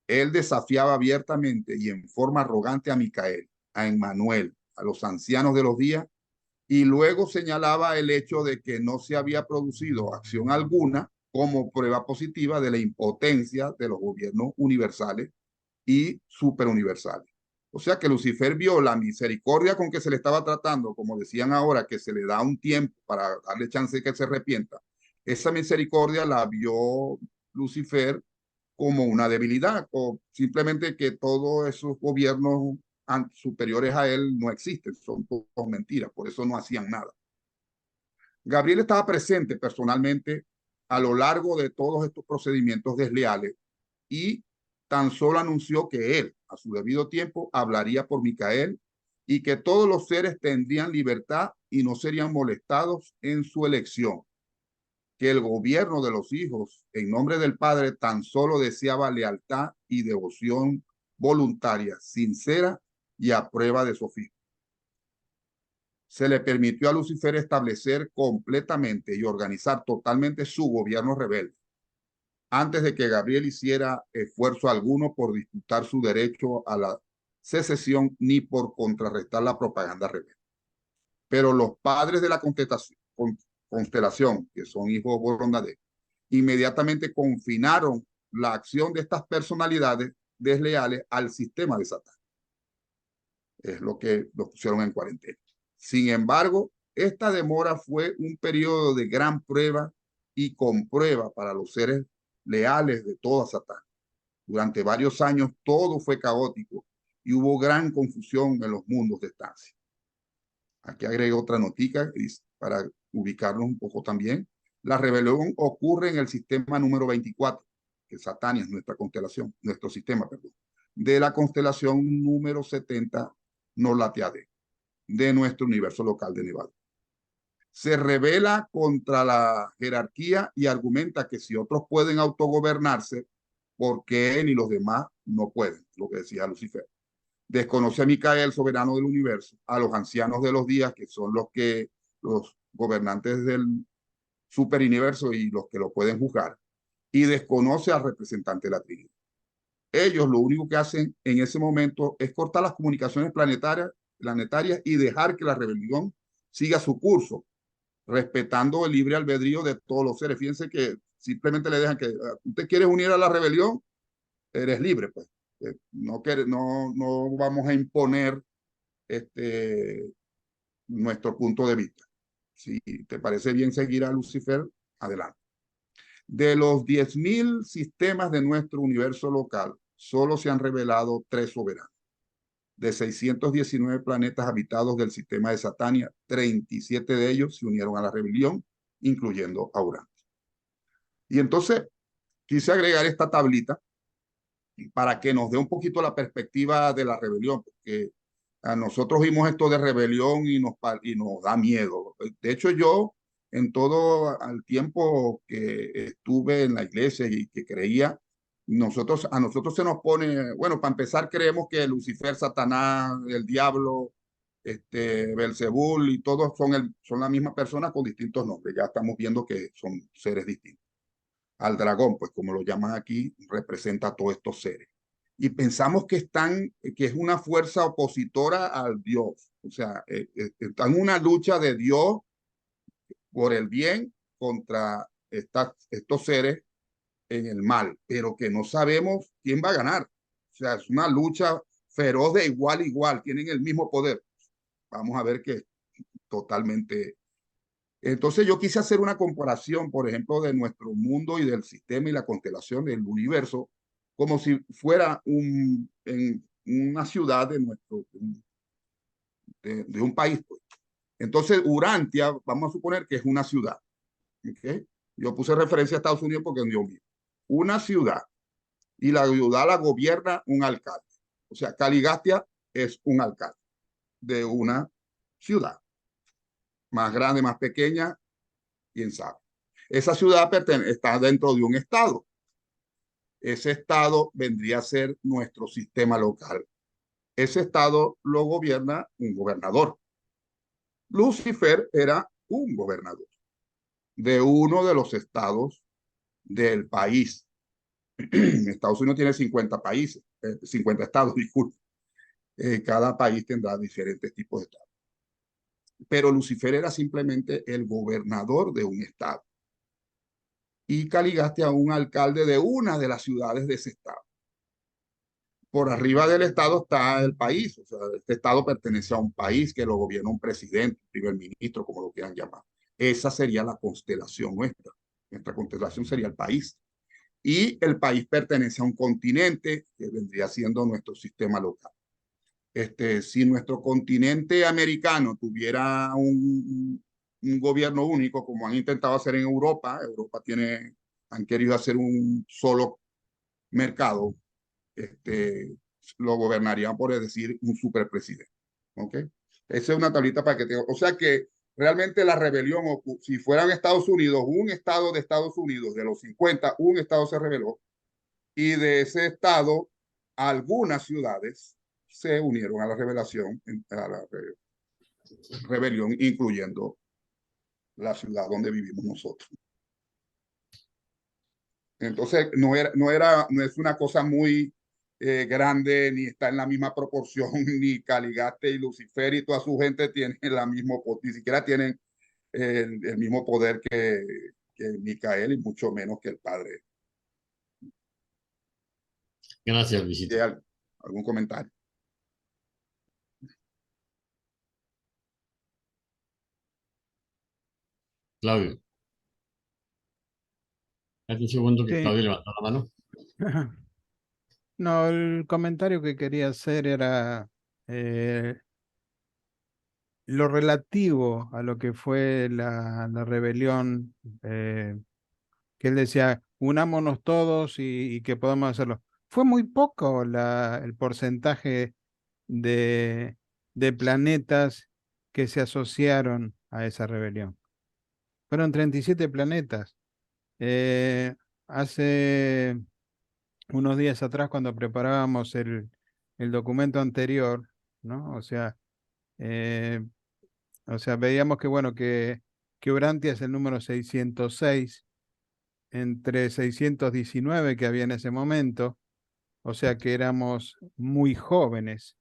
Él desafiaba abiertamente y en forma arrogante a Micael, a Emmanuel, a los ancianos de los días, y luego señalaba el hecho de que no se había producido acción alguna como prueba positiva de la impotencia de los gobiernos universales y superuniversales. O sea que Lucifer vio la misericordia con que se le estaba tratando, como decían ahora, que se le da un tiempo para darle chance de que se arrepienta. Esa misericordia la vio Lucifer como una debilidad, o simplemente que todos esos gobiernos superiores a él no existen, son todos mentiras, por eso no hacían nada. Gabriel estaba presente personalmente a lo largo de todos estos procedimientos desleales y tan solo anunció que él, a su debido tiempo, hablaría por Micael y que todos los seres tendrían libertad y no serían molestados en su elección. Que el gobierno de los hijos, en nombre del Padre, tan solo deseaba lealtad y devoción voluntaria, sincera y a prueba de sofisma. Se le permitió a Lucifer establecer completamente y organizar totalmente su gobierno rebelde, antes de que Gabriel hiciera esfuerzo alguno por disputar su derecho a la secesión ni por contrarrestar la propaganda rebelde. Pero los padres de la constelación, que son hijos Borondadé, inmediatamente confinaron la acción de estas personalidades desleales al sistema de Satán. Es lo que los pusieron en cuarentena. Sin embargo, esta demora fue un periodo de gran prueba y comprueba para los seres leales de toda Satán. Durante varios años todo fue caótico y hubo gran confusión en los mundos de estancia. Aquí agrego otra notica para ubicarnos un poco también. La rebelión ocurre en el sistema número 24, que Satania es nuestra constelación, nuestro sistema, perdón, de la constelación número 70, Norlateade, de nuestro universo local de Nevada. Se rebela contra la jerarquía y argumenta que si otros pueden autogobernarse, ¿por qué él y los demás no pueden? Lo que decía Lucifer. Desconoce a Micael, soberano del universo, a los ancianos de los días, que son los gobernantes del superuniverso y los que lo pueden juzgar, y desconoce al representante de la Trinidad. Ellos lo único que hacen en ese momento es cortar las comunicaciones planetarias y dejar que la rebelión siga su curso, respetando el libre albedrío de todos los seres. Fíjense que simplemente le dejan que usted quiere unir a la rebelión, eres libre, pues. No vamos a imponer nuestro punto de vista. Si te parece bien seguir a Lucifer, adelante. De los 10.000 sistemas de nuestro universo local, solo se han revelado 3 soberanos. De 619 planetas habitados del sistema de Satania, 37 de ellos se unieron a la rebelión, incluyendo a Urano. Y entonces quise agregar esta tablita para que nos dé un poquito la perspectiva de la rebelión, porque a nosotros vimos esto de rebelión y nos da miedo. De hecho, yo en todo el tiempo que estuve en la iglesia y que creía, a nosotros se nos pone, bueno, para empezar creemos que Lucifer, Satanás, el diablo, Belzebul y todos son la misma persona con distintos nombres. Ya estamos viendo que son seres distintos. Al dragón, pues como lo llaman aquí, representa a todos estos seres. Y pensamos que es una fuerza opositora al Dios. O sea, están en una lucha de Dios por el bien contra estos seres en el mal, pero que no sabemos quién va a ganar. O sea, es una lucha feroz de igual a igual, tienen el mismo poder. Vamos a ver que totalmente. Entonces yo quise hacer una comparación, por ejemplo, de nuestro mundo y del sistema y la constelación del universo, como si fuera en una ciudad de un país. Pues. Entonces Urantia, vamos a suponer que es una ciudad. ¿Okay? Yo puse referencia a Estados Unidos porque es donde yo vivo. Una ciudad, y la ciudad la gobierna un alcalde. O sea, Caligastia es un alcalde de una ciudad. Más grande, más pequeña, quién sabe. Esa ciudad está dentro de un estado. Ese estado vendría a ser nuestro sistema local. Ese estado lo gobierna un gobernador. Lucifer era un gobernador de uno de los estados del país. Estados Unidos tiene 50 países, 50 estados, disculpe. Cada país tendrá diferentes tipos de estados. Pero Lucifer era simplemente el gobernador de un estado. Y Caligastia un alcalde de una de las ciudades de ese estado. Por arriba del estado está el país, o sea, este estado pertenece a un país que lo gobierna un presidente, un primer ministro, como lo quieran llamar. Esa sería la constelación nuestra. Nuestra constelación sería el país. Y el país pertenece a un continente que vendría siendo nuestro sistema local. Si nuestro continente americano tuviera un gobierno único, como han intentado hacer en Europa, han querido hacer un solo mercado, lo gobernarían por decir un superpresidente. ¿Ok? Esa es una tablita para que tenga. O sea que realmente la rebelión, si fueran Estados Unidos, un estado de Estados Unidos, de los 50, un estado se rebeló, y de ese estado, algunas ciudades se unieron a la rebelión, incluyendo la ciudad donde vivimos nosotros. Entonces, no es una cosa muy grande, ni está en la misma proporción, ni Caligaste y Lucifer y toda su gente tienen ni siquiera tienen el mismo poder que Micael y mucho menos que el padre. Gracias, Luisito. ¿Algún comentario? Claudio. Hace un segundo que Sí. Claudio levantó la mano. No, el comentario que quería hacer era lo relativo a lo que fue la rebelión, que él decía, unámonos todos y que podamos hacerlo. Fue muy poco el porcentaje de planetas que se asociaron a esa rebelión. Fueron 37 planetas. Hace unos días atrás, cuando preparábamos el documento anterior, ¿no? O sea, veíamos que, bueno, que Urantia es el número 606, entre 619 que había en ese momento, o sea que éramos muy jóvenes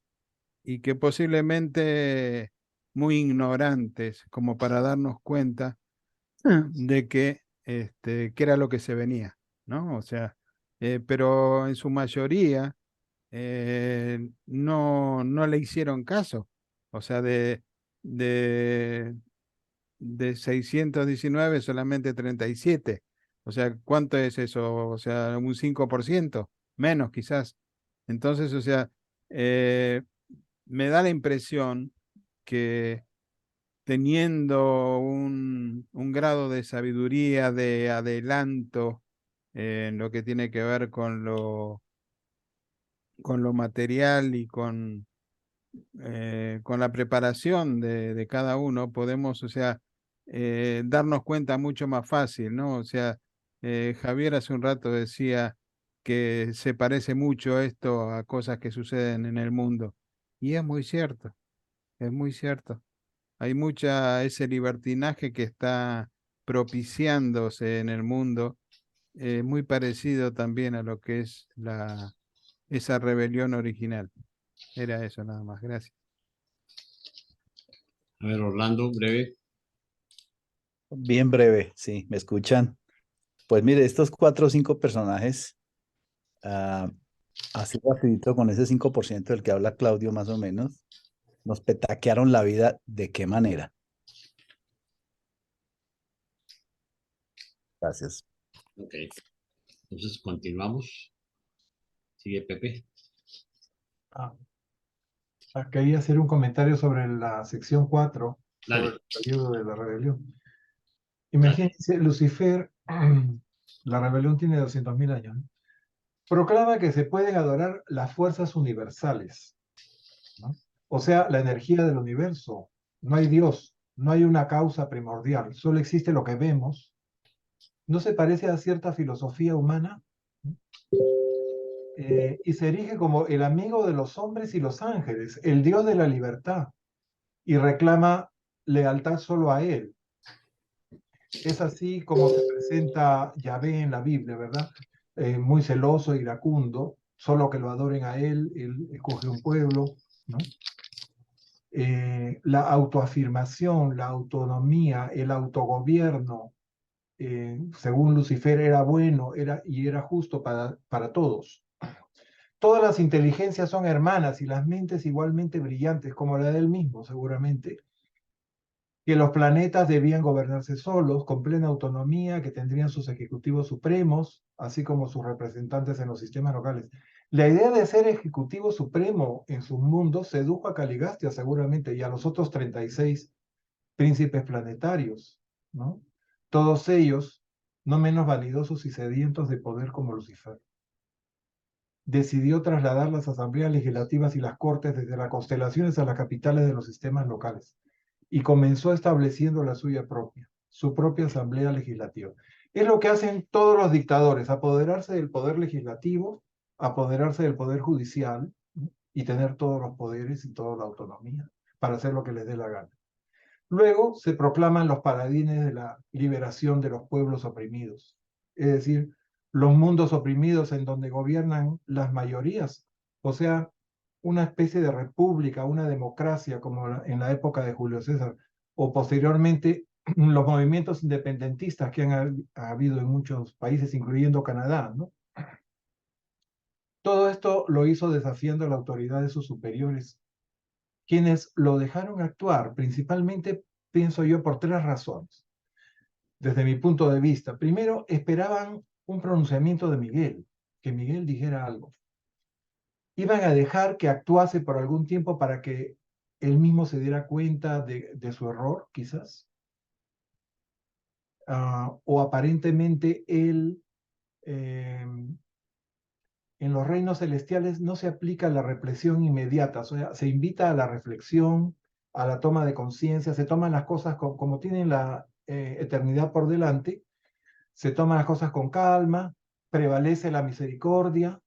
y que posiblemente muy ignorantes como para darnos cuenta de que era lo que se venía, ¿no? O sea, pero en su mayoría no le hicieron caso. O sea, de 619 solamente 37. O sea, ¿cuánto es eso? O sea, un 5%, menos quizás. Entonces, o sea, me da la impresión que teniendo un grado de sabiduría, de adelanto en lo que tiene que ver con lo material y con la preparación de cada uno, podemos, o sea, darnos cuenta mucho más fácil, ¿no? O sea, Javier hace un rato decía que se parece mucho esto a cosas que suceden en el mundo. Y es muy cierto, es muy cierto. Hay ese libertinaje que está propiciándose en el mundo, muy parecido también a lo que es esa rebelión original. Era eso nada más, gracias. A ver, Orlando, breve. Bien breve, sí, ¿me escuchan? Pues mire, estos 4 o 5 personajes, así rapidito con ese 5% del que habla Claudio más o menos, nos petaquearon la vida. ¿De qué manera? Gracias. Ok. Entonces continuamos. Sigue Pepe. Quería hacer un comentario sobre la sección 4, sobre Dale. el periodo de la rebelión. Imagínense, Lucifer, la rebelión tiene 200.000 años, ¿no? Proclama que se pueden adorar las fuerzas universales, ¿no? O sea, la energía del universo. No hay Dios, no hay una causa primordial, solo existe lo que vemos. ¿No se parece a cierta filosofía humana? Y se erige como el amigo de los hombres y los ángeles, el Dios de la libertad, y reclama lealtad solo a él. Es así como se presenta Yahvé en la Biblia, ¿verdad? Muy celoso, iracundo, solo que lo adoren a él escoge un pueblo, ¿no? La autoafirmación, la autonomía, el autogobierno, según Lucifer era bueno y era justo para todos. Todas las inteligencias son hermanas y las mentes igualmente brillantes, como la de él mismo, seguramente. Que los planetas debían gobernarse solos, con plena autonomía, que tendrían sus ejecutivos supremos, así como sus representantes en los sistemas locales. La idea de ser ejecutivo supremo en sus mundos sedujo a Caligastia seguramente y a los otros 36 príncipes planetarios, ¿no? Todos ellos no menos vanidosos y sedientos de poder como Lucifer. Decidió trasladar las asambleas legislativas y las cortes desde las constelaciones a las capitales de los sistemas locales y comenzó estableciendo la suya propia, su propia asamblea legislativa. Es lo que hacen todos los dictadores, apoderarse del poder legislativo, apoderarse del poder judicial, ¿no? Y tener todos los poderes y toda la autonomía para hacer lo que les dé la gana. Luego se proclaman los paladines de la liberación de los pueblos oprimidos, es decir, los mundos oprimidos en donde gobiernan las mayorías, o sea, una especie de república, una democracia como en la época de Julio César, o posteriormente los movimientos independentistas que ha habido en muchos países, incluyendo Canadá, ¿no? Todo esto lo hizo desafiando la autoridad de sus superiores, quienes lo dejaron actuar, principalmente, pienso yo, por tres razones. Desde mi punto de vista, primero, esperaban un pronunciamiento de Miguel, que Miguel dijera algo. Iban a dejar que actuase por algún tiempo para que él mismo se diera cuenta de su error, quizás. O aparentemente él, en los reinos celestiales no se aplica la represión inmediata, o sea, se invita a la reflexión, a la toma de conciencia, se toman las cosas como tienen la eternidad por delante, se toman las cosas con calma, prevalece la misericordia,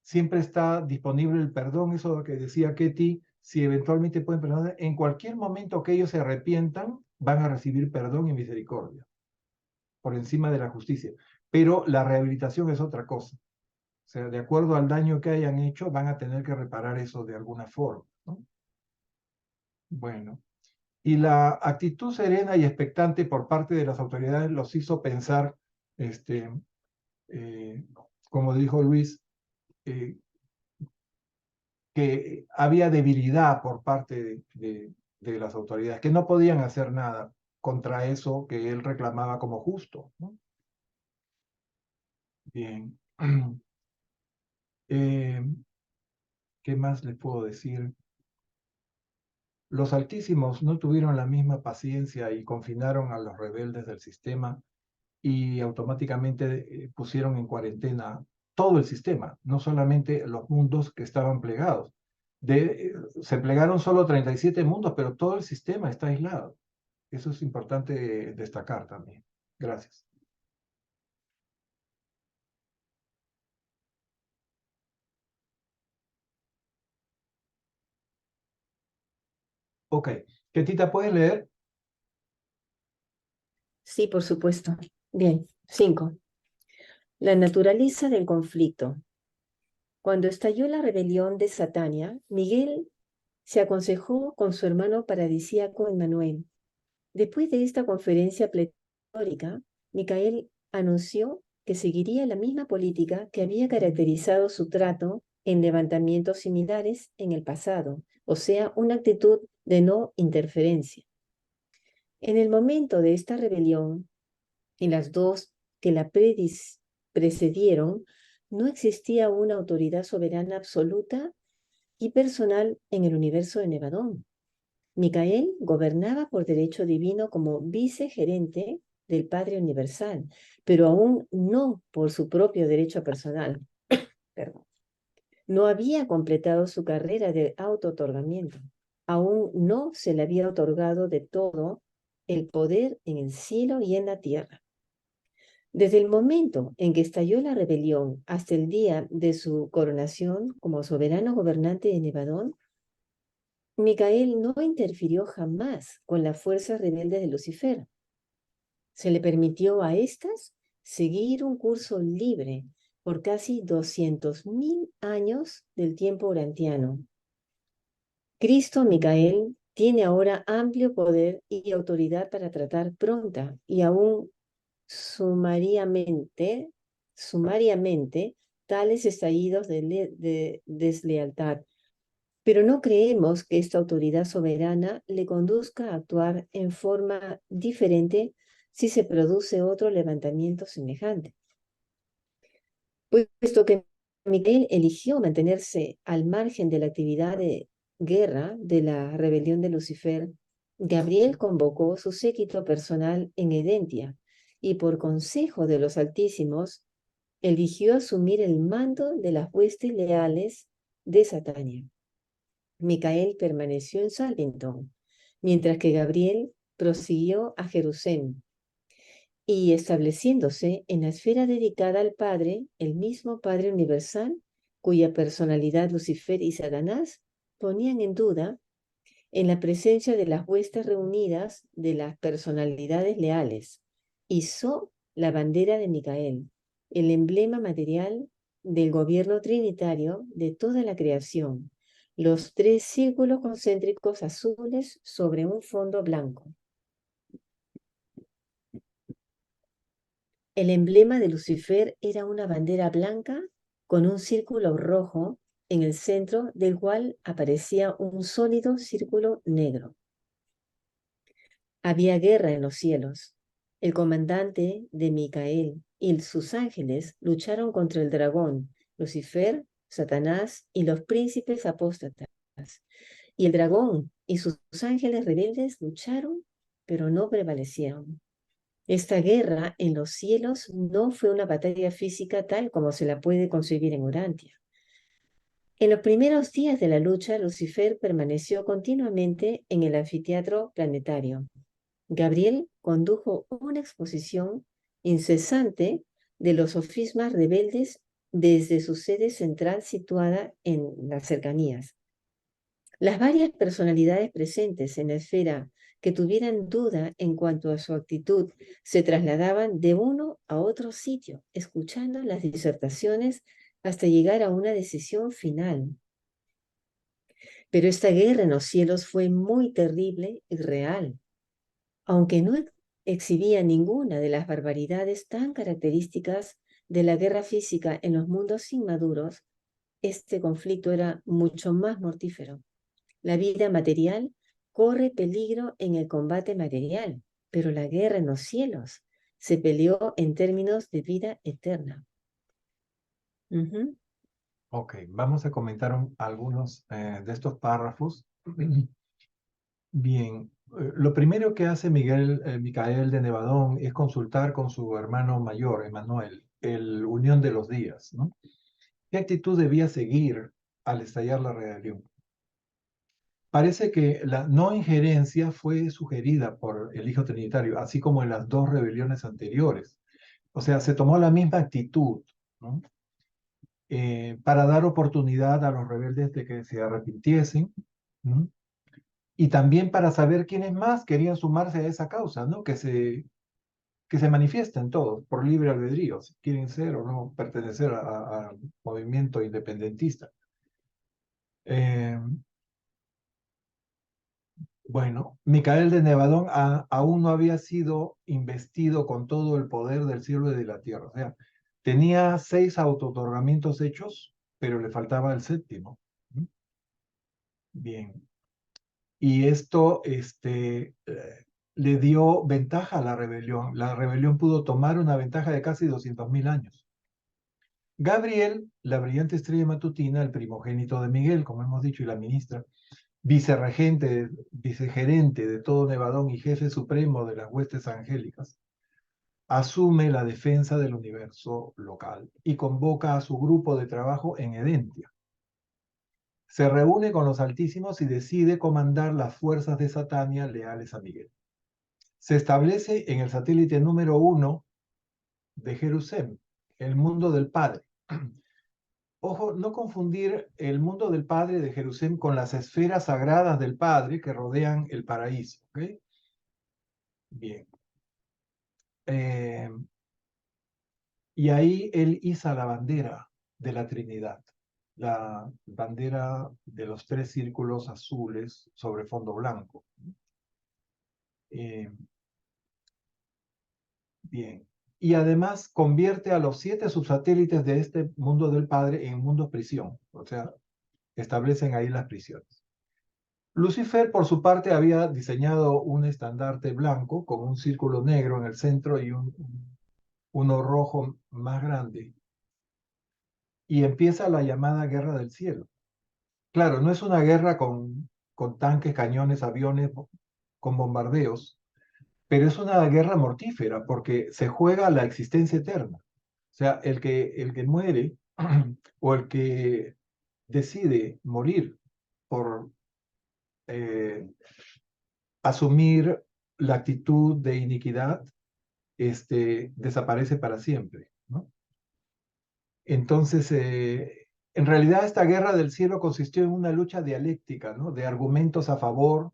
siempre está disponible el perdón, eso que decía Ketty, si eventualmente pueden perdonar, en cualquier momento que ellos se arrepientan, van a recibir perdón y misericordia, por encima de la justicia. Pero la rehabilitación es otra cosa. O sea, de acuerdo al daño que hayan hecho, van a tener que reparar eso de alguna forma, ¿no? Bueno, y la actitud serena y expectante por parte de las autoridades los hizo pensar, como dijo Luis, que había debilidad por parte de las autoridades, que no podían hacer nada contra eso que él reclamaba como justo, ¿no? Bien. ¿Qué más les puedo decir? Los Altísimos no tuvieron la misma paciencia y confinaron a los rebeldes del sistema y automáticamente pusieron en cuarentena todo el sistema, no solamente los mundos que estaban plegados. Se plegaron solo 37 mundos, pero todo el sistema está aislado. Eso es importante destacar también. Gracias. Ok. Ketita, ¿puedes leer? Sí, por supuesto. Bien, 5. La naturaleza del conflicto. Cuando estalló la rebelión de Satania, Miguel se aconsejó con su hermano paradisíaco Emmanuel. Después de esta conferencia pletórica, Micael anunció que seguiría la misma política que había caracterizado su trato en levantamientos similares en el pasado, o sea, una actitud de no interferencia. En el momento de esta rebelión, en las dos que la precedieron, no existía una autoridad soberana absoluta y personal en el universo de Nevadón. Micael gobernaba por derecho divino como vicegerente del Padre Universal, pero aún no por su propio derecho personal. Perdón. No había completado su carrera de auto-otorgamiento. Aún no se le había otorgado de todo el poder en el cielo y en la tierra. Desde el momento en que estalló la rebelión hasta el día de su coronación como soberano gobernante de Nevadón, Micael no interfirió jamás con las fuerzas rebeldes de Lucifer. Se le permitió a éstas seguir un curso libre por casi 200.000 años del tiempo urantiano. Cristo Micael tiene ahora amplio poder y autoridad para tratar pronta y aún sumariamente tales estallidos de deslealtad. Pero no creemos que esta autoridad soberana le conduzca a actuar en forma diferente si se produce otro levantamiento semejante. Puesto que Miguel eligió mantenerse al margen de la actividad de guerra de la rebelión de Lucifer, Gabriel convocó su séquito personal en Edentia y por consejo de los Altísimos eligió asumir el mando de las huestes leales de Satania. Micael permaneció en Salvington, mientras que Gabriel prosiguió a Jerusalén y estableciéndose en la esfera dedicada al Padre, el mismo Padre Universal, cuya personalidad Lucifer y Satanás ponían en duda, en la presencia de las huestes reunidas de las personalidades leales, izó la bandera de Micael, el emblema material del gobierno trinitario de toda la creación, los 3 círculos concéntricos azules sobre un fondo blanco. El emblema de Lucifer era una bandera blanca con un círculo rojo en el centro del cual aparecía un sólido círculo negro. Había guerra en los cielos. El comandante de Micael y sus ángeles lucharon contra el dragón, Lucifer, Satanás y los príncipes apóstatas. Y el dragón y sus ángeles rebeldes lucharon, pero no prevalecieron. Esta guerra en los cielos no fue una batalla física tal como se la puede concebir en Urantia. En los primeros días de la lucha, Lucifer permaneció continuamente en el anfiteatro planetario. Gabriel condujo una exposición incesante de los sofismas rebeldes desde su sede central situada en las cercanías. Las varias personalidades presentes en la esfera que tuvieran duda en cuanto a su actitud se trasladaban de uno a otro sitio, escuchando las disertaciones hasta llegar a una decisión final. Pero esta guerra en los cielos fue muy terrible y real. Aunque no exhibía ninguna de las barbaridades tan características de la guerra física en los mundos inmaduros, este conflicto era mucho más mortífero. La vida material corre peligro en el combate material, pero la guerra en los cielos se peleó en términos de vida eterna. Ok, vamos a comentar algunos de estos párrafos. Bien, lo primero que hace Micael de Nevadón es consultar con su hermano mayor, Emanuel, el Unión de los Días, ¿no? ¿Qué actitud debía seguir al estallar la rebelión? Parece que la no injerencia fue sugerida por el Hijo Trinitario, así como en las dos rebeliones anteriores. O sea, se tomó la misma actitud, ¿no? Para dar oportunidad a los rebeldes de que se arrepintiesen, ¿no? Y también para saber quiénes más querían sumarse a esa causa, ¿no? Que se manifiesten todos por libre albedrío, si quieren ser o no pertenecer al movimiento independentista. Bueno, Micael de Nevadón aún no había sido investido con todo el poder del cielo y de la tierra. O sea, tenía 6 auto-otorgamientos hechos, pero le faltaba el 7º. Bien. Y esto le dio ventaja a la rebelión. La rebelión pudo tomar una ventaja de casi 200.000 años. Gabriel, la brillante estrella matutina, el primogénito de Miguel, como hemos dicho, y la ministra, vicegerente de todo Nevadón y jefe supremo de las huestes angélicas, asume la defensa del universo local y convoca a su grupo de trabajo en Edentia. Se reúne con los altísimos y decide comandar las fuerzas de Satania leales a Miguel. Se establece en el satélite número 1 de Jerusalén, el mundo del Padre. Ojo, no confundir el mundo del Padre de Jerusalén con las esferas sagradas del Padre que rodean el paraíso. ¿Okay? Bien. Y ahí él iza la bandera de la Trinidad, la bandera de los 3 círculos azules sobre fondo blanco. Bien. Y además convierte a los 7 subsatélites de este mundo del Padre en mundos prisión. O sea, establecen ahí las prisiones. Lucifer, por su parte, había diseñado un estandarte blanco con un círculo negro en el centro y uno rojo más grande. Y empieza la llamada Guerra del Cielo. Claro, no es una guerra con tanques, cañones, aviones, con bombardeos, pero es una guerra mortífera porque se juega la existencia eterna. O sea, el que muere o el que decide morir por asumir la actitud de iniquidad, desaparece para siempre, ¿no? Entonces, en realidad esta guerra del cielo consistió en una lucha dialéctica, ¿no? De argumentos a favor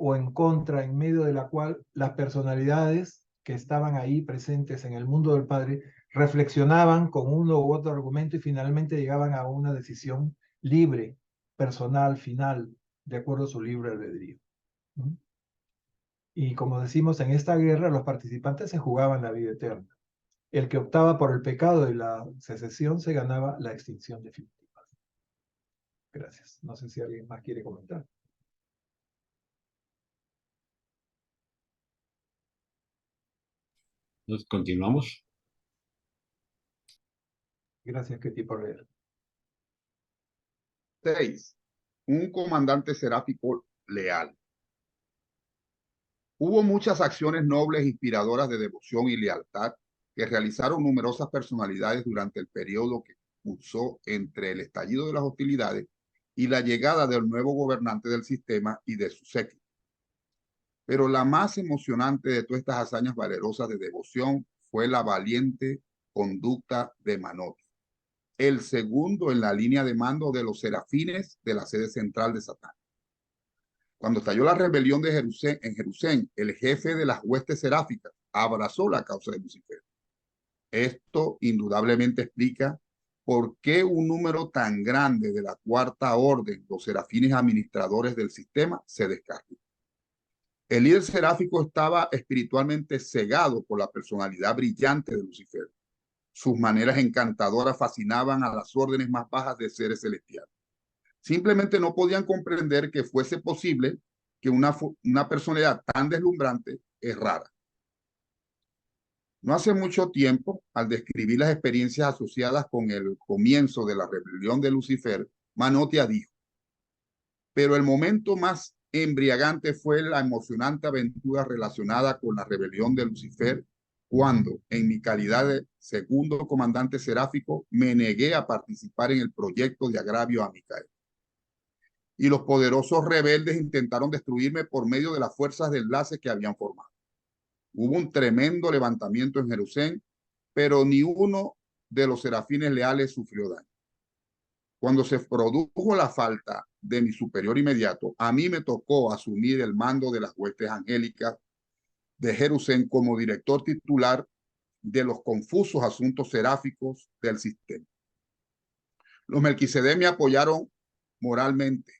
o en contra, en medio de la cual las personalidades que estaban ahí presentes en el mundo del Padre reflexionaban con uno u otro argumento y finalmente llegaban a una decisión libre, personal, final, de acuerdo a su libre albedrío. ¿Mm? Y como decimos, en esta guerra los participantes se jugaban la vida eterna. el que optaba por el pecado de la secesión se ganaba la extinción definitiva. Gracias. No sé si alguien más quiere comentar. Entonces, continuamos. Gracias, Ketty, por leer. 6. Un comandante seráfico leal. Hubo muchas acciones nobles inspiradoras de devoción y lealtad que realizaron numerosas personalidades durante el periodo que cursó entre el estallido de las hostilidades y la llegada del nuevo gobernante del sistema y de su séquito. Pero la más emocionante de todas estas hazañas valerosas de devoción fue la valiente conducta de Manotia, el segundo en la línea de mando de los serafines de la sede central de Satán. Cuando estalló la rebelión de Jerusalén, el jefe de las huestes seráficas abrazó la causa de Lucifer. Esto indudablemente explica por qué un número tan grande de la cuarta orden, los serafines administradores del sistema, se descargó. El líder seráfico estaba espiritualmente cegado por la personalidad brillante de Lucifer. Sus maneras encantadoras fascinaban a las órdenes más bajas de seres celestiales. Simplemente no podían comprender que fuese posible que una personalidad tan deslumbrante errara. No hace mucho tiempo, al describir las experiencias asociadas con el comienzo de la rebelión de Lucifer, Manotia dijo: pero el momento más embriagante fue la emocionante aventura relacionada con la rebelión de Lucifer, cuando, en mi calidad de segundo comandante seráfico, me negué a participar en el proyecto de agravio a Micael. Y los poderosos rebeldes intentaron destruirme por medio de las fuerzas de enlace que habían formado. Hubo un tremendo levantamiento en Jerusalén, pero ni uno de los serafines leales sufrió daño. Cuando se produjo la falta de mi superior inmediato, a mí me tocó asumir el mando de las huestes angélicas de Jerusalén como director titular de los confusos asuntos seráficos del sistema. Los Melquisedec me apoyaron moralmente.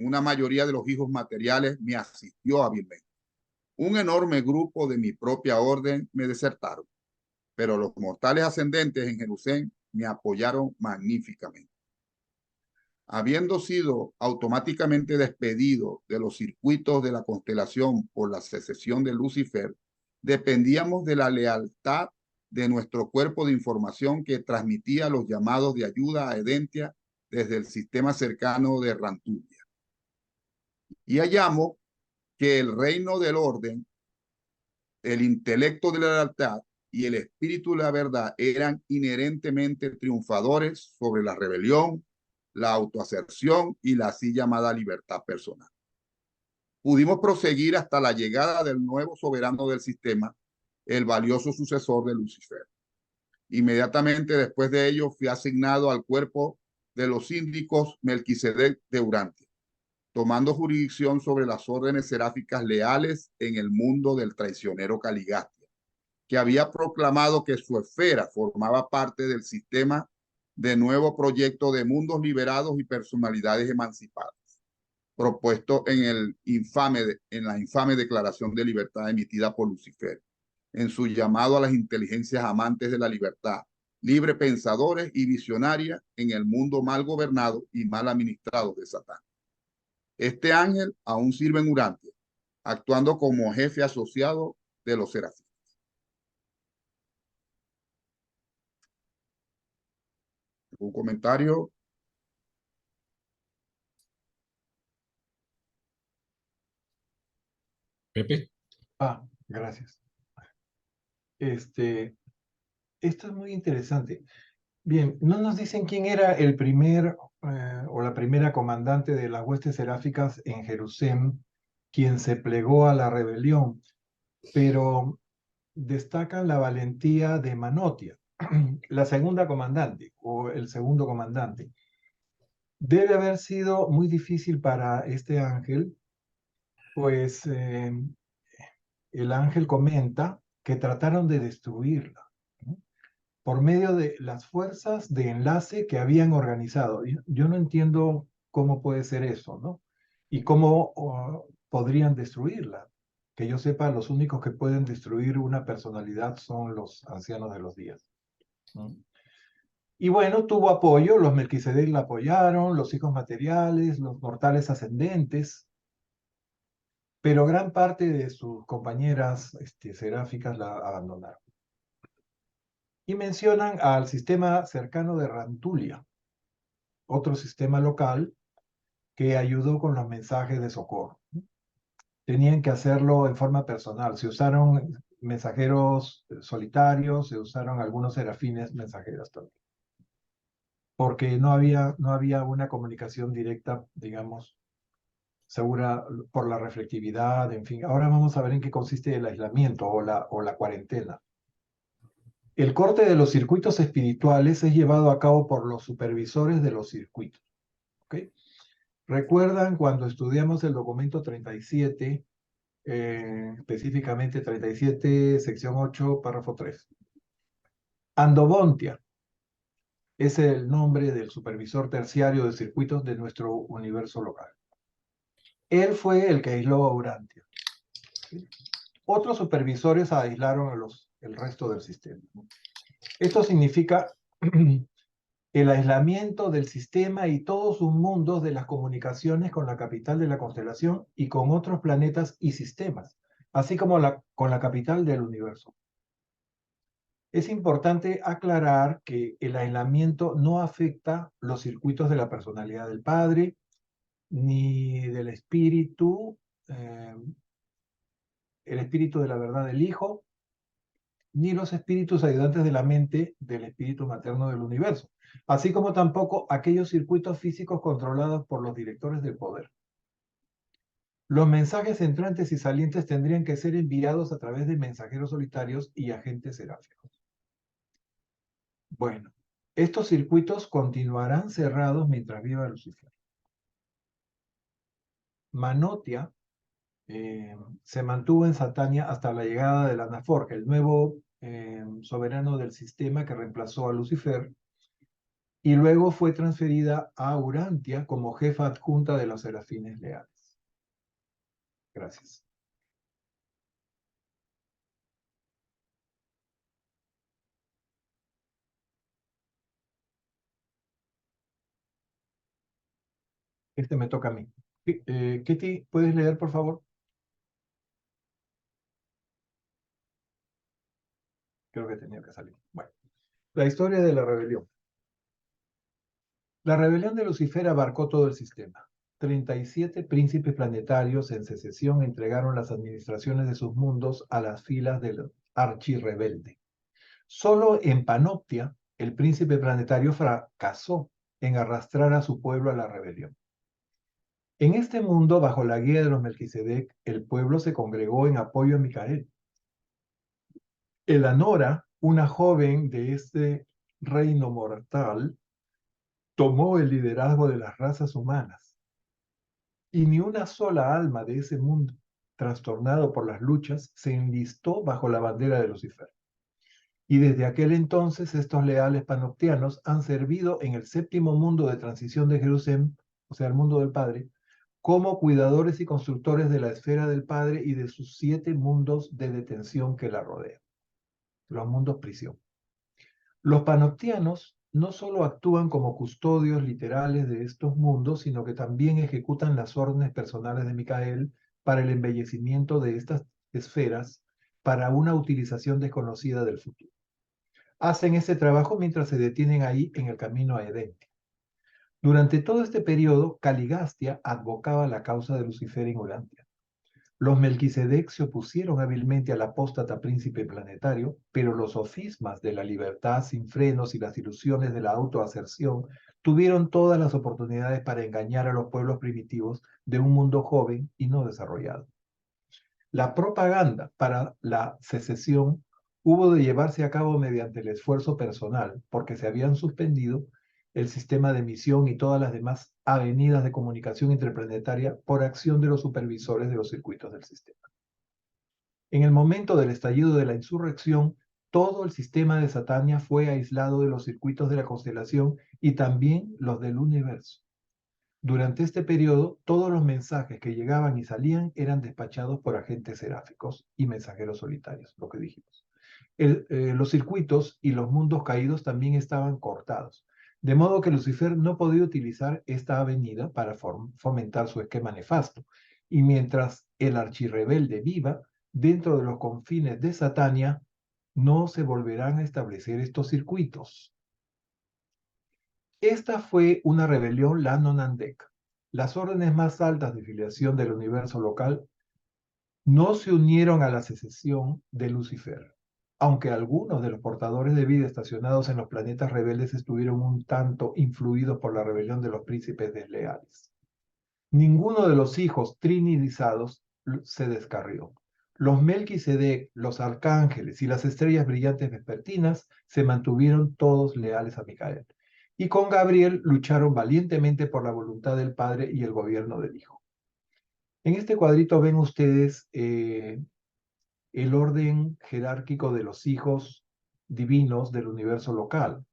Una mayoría de los hijos materiales me asistió hábilmente. Un enorme grupo de mi propia orden me desertaron, pero los mortales ascendentes en Jerusalén me apoyaron magníficamente. Habiendo sido automáticamente despedido de los circuitos de la constelación por la secesión de Lucifer, dependíamos de la lealtad de nuestro cuerpo de información que transmitía los llamados de ayuda a Edentia desde el sistema cercano de Ranturia. Y hallamos que el reino del orden, el intelecto de la lealtad y el espíritu de la verdad eran inherentemente triunfadores sobre la rebelión, la autoaserción y la así llamada libertad personal. Pudimos proseguir hasta la llegada del nuevo soberano del sistema, el valioso sucesor de Lucifer. Inmediatamente después de ello fui asignado al cuerpo de los síndicos Melquisedec de Urantia, tomando jurisdicción sobre las órdenes seráficas leales en el mundo del traicionero Caligastia, que había proclamado que su esfera formaba parte del sistema de nuevo proyecto de mundos liberados y personalidades emancipadas, propuesto en la infame Declaración de Libertad emitida por Lucifer, en su llamado a las inteligencias amantes de la libertad, libre pensadores y visionarias en el mundo mal gobernado y mal administrado de Satán. Este ángel aún sirve en Urantia, actuando como jefe asociado de los serafines. ¿Un comentario? Pepe. Gracias. Esto es muy interesante. Bien, no nos dicen quién era el primer o la primera comandante de las huestes seráficas en Jerusalén, quien se plegó a la rebelión, pero destacan la valentía de Manotia, la segunda comandante o el segundo comandante. Debe haber sido muy difícil para este ángel, pues el ángel comenta que trataron de destruirla, ¿no?, por medio de las fuerzas de enlace que habían organizado. Yo no entiendo cómo puede ser eso, ¿no? Y cómo podrían destruirla. que yo sepa, los únicos que pueden destruir una personalidad son los ancianos de los días. Y bueno, tuvo apoyo, los Melquisedec la apoyaron, los hijos materiales, los mortales ascendentes, pero gran parte de sus compañeras seráficas la abandonaron. Y mencionan al sistema cercano de Rantulia, otro sistema local que ayudó con los mensajes de socorro. Tenían que hacerlo en forma personal. Se usaron mensajeros solitarios, se usaron algunos serafines mensajeros también. Porque no había una comunicación directa, digamos, segura por la reflectividad, en fin. Ahora vamos a ver en qué consiste el aislamiento o la cuarentena. El corte de los circuitos espirituales es llevado a cabo por los supervisores de los circuitos. ¿Okay? ¿Recuerdan cuando estudiamos el documento 37, específicamente 37, sección 8, párrafo 3? Andobontia es el nombre del supervisor terciario de circuitos de nuestro universo local. Él fue el que aisló a Urantia. ¿Sí? Otros supervisores aislaron a el resto del sistema. Esto significa el aislamiento del sistema y todos sus mundos de las comunicaciones con la capital de la constelación y con otros planetas y sistemas, así como con la capital del universo. Es importante aclarar que el aislamiento no afecta los circuitos de la personalidad del Padre, ni del espíritu, el espíritu de la verdad del Hijo, ni los espíritus ayudantes de la mente del espíritu materno del universo, así como tampoco aquellos circuitos físicos controlados por los directores del poder. Los mensajes entrantes y salientes tendrían que ser enviados a través de mensajeros solitarios y agentes seráficos. Bueno, estos circuitos continuarán cerrados mientras viva Lucifer. Manotia se mantuvo en Satania hasta la llegada del Anafor, el nuevo soberano del sistema que reemplazó a Lucifer, y luego fue transferida a Urantia como jefa adjunta de los serafines leales. Gracias. Este me toca a mí. Kitty, ¿puedes leer, por favor? Creo que tenía que salir. Bueno, la historia de la rebelión. La rebelión de Lucifer abarcó todo el sistema. 37 príncipes planetarios en secesión entregaron las administraciones de sus mundos a las filas del archirrebelde. Solo en Panoptia, el príncipe planetario fracasó en arrastrar a su pueblo a la rebelión. En este mundo, bajo la guía de los Melquisedec, el pueblo se congregó en apoyo a Micael. Elanora, una joven de este reino mortal, tomó el liderazgo de las razas humanas. Y ni una sola alma de ese mundo, trastornado por las luchas, se enlistó bajo la bandera de Lucifer. Y desde aquel entonces estos leales panoptianos han servido en el séptimo mundo de transición de Jerusalén, o sea, el mundo del Padre, como cuidadores y constructores de la esfera del Padre y de sus 7 mundos de detención que la rodean, los mundos prisión. Los panoptianos no solo actúan como custodios literales de estos mundos, sino que también ejecutan las órdenes personales de Micael para el embellecimiento de estas esferas para una utilización desconocida del futuro. Hacen ese trabajo mientras se detienen ahí en el camino a Edén. Durante todo este periodo, Caligastia advocaba la causa de Lucifer en Urantia. Los Melquisedec se opusieron hábilmente al apóstata príncipe planetario, pero los sofismas de la libertad sin frenos y las ilusiones de la autoaserción tuvieron todas las oportunidades para engañar a los pueblos primitivos de un mundo joven y no desarrollado. La propaganda para la secesión hubo de llevarse a cabo mediante el esfuerzo personal, porque se habían suspendido el sistema de emisión y todas las demás avenidas de comunicación interplanetaria por acción de los supervisores de los circuitos del sistema. En el momento del estallido de la insurrección, todo el sistema de Satania fue aislado de los circuitos de la constelación y también los del universo. Durante este periodo, todos los mensajes que llegaban y salían eran despachados por agentes seráficos y mensajeros solitarios, lo que dijimos. Los circuitos y los mundos caídos también estaban cortados, de modo que Lucifer no podía utilizar esta avenida para fomentar su esquema nefasto. Y mientras el archirrebelde viva dentro de los confines de Satania, no se volverán a establecer estos circuitos. Esta fue una rebelión Lanonandek. Las órdenes más altas de filiación del universo local no se unieron a la secesión de Lucifer, aunque algunos de los portadores de vida estacionados en los planetas rebeldes estuvieron un tanto influidos por la rebelión de los príncipes desleales. Ninguno de los hijos trinidizados se descarrió. Los Melquisedec, los arcángeles y las estrellas brillantes vespertinas se mantuvieron todos leales a Micael. Y con Gabriel lucharon valientemente por la voluntad del Padre y el gobierno del Hijo. En este cuadrito ven ustedes el orden jerárquico de los hijos divinos del universo local.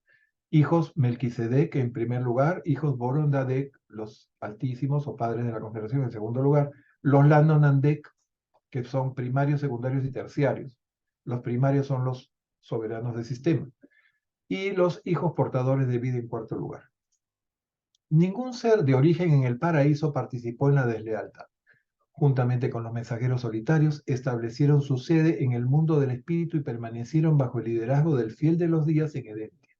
Hijos Melquisedec en primer lugar, hijos Boronadek, los altísimos o padres de la constelación en segundo lugar, los Lanonandek, que son primarios, secundarios y terciarios. Los primarios son los soberanos del sistema. Y los hijos portadores de vida en cuarto lugar. Ningún ser de origen en el paraíso participó en la deslealtad. Juntamente con los mensajeros solitarios, establecieron su sede en el mundo del espíritu y permanecieron bajo el liderazgo del fiel de los días en Edentia.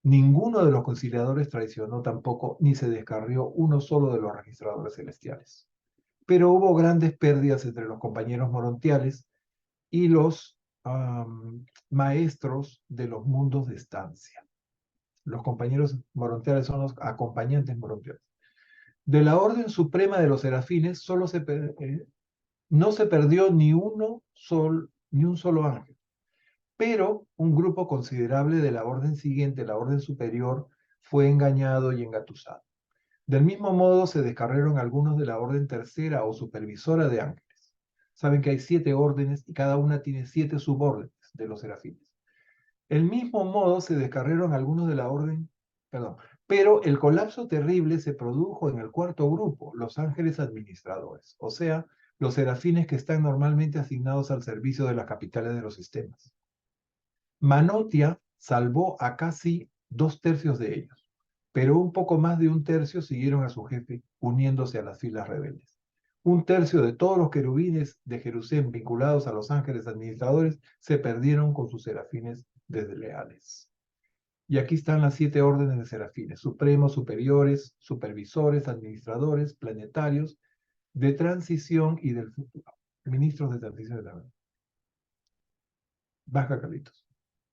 Ninguno de los conciliadores traicionó tampoco, ni se descarrió uno solo de los registradores celestiales. Pero hubo grandes pérdidas entre los compañeros morontiales y los maestros de los mundos de estancia. Los compañeros morontiales son los acompañantes morontiales. De la orden suprema de los serafines no se perdió ni un solo ángel, pero un grupo considerable de la orden siguiente, la orden superior, fue engañado y engatusado. Del mismo modo se descarrieron algunos de la orden tercera o supervisora de ángeles. Saben que hay 7 órdenes y cada una tiene 7 subórdenes de los serafines. Del mismo modo se descarrieron algunos de la orden, pero el colapso terrible se produjo en el cuarto grupo, los ángeles administradores, o sea, los serafines que están normalmente asignados al servicio de las capitales de los sistemas. Manotia salvó a casi 2/3 de ellos, pero un poco más de 1/3 siguieron a su jefe, uniéndose a las filas rebeldes. 1/3 de todos los querubines de Jerusalén vinculados a los ángeles administradores se perdieron con sus serafines desleales. Y aquí están las 7 órdenes de serafines: supremos, superiores, supervisores, administradores, planetarios, de transición y del futuro. Ministros de transición de la verdad. Baja, Carlitos.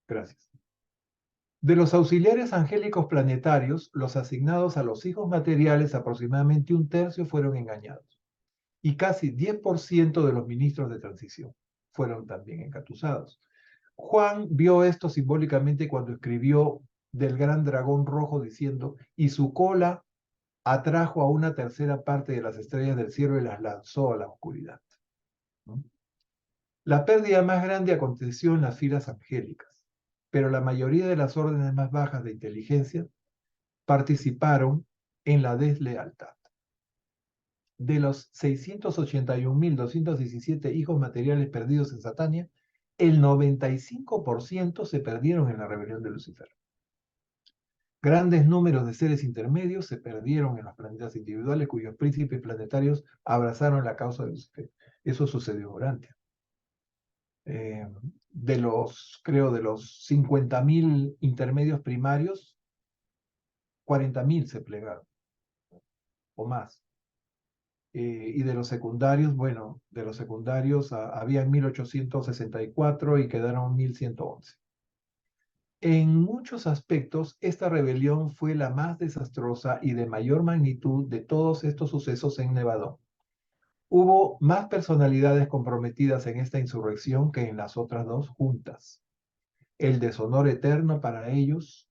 Gracias. De los auxiliares angélicos planetarios, los asignados a los hijos materiales, aproximadamente 1/3 fueron engañados. Y casi 10% de los ministros de transición fueron también engatusados. Juan vio esto simbólicamente cuando escribió del gran dragón rojo diciendo: y su cola atrajo a 1/3 parte de las estrellas del cielo y las lanzó a la oscuridad. ¿No? La pérdida más grande aconteció en las filas angélicas, pero la mayoría de las órdenes más bajas de inteligencia participaron en la deslealtad. De los 681.217 hijos materiales perdidos en Satania, el 95% se perdieron en la rebelión de Lucifer. Grandes números de seres intermedios se perdieron en los planetas individuales cuyos príncipes planetarios abrazaron la causa de Lucifer. Eso sucedió durante. De los 50.000 intermedios primarios, 40.000 se plegaron, o más. Y de los secundarios, bueno, de los secundarios habían 1.864 y quedaron 1.111. En muchos aspectos, esta rebelión fue la más desastrosa y de mayor magnitud de todos estos sucesos en Nevadón. Hubo más personalidades comprometidas en esta insurrección que en las otras dos juntas. El deshonor eterno para ellos,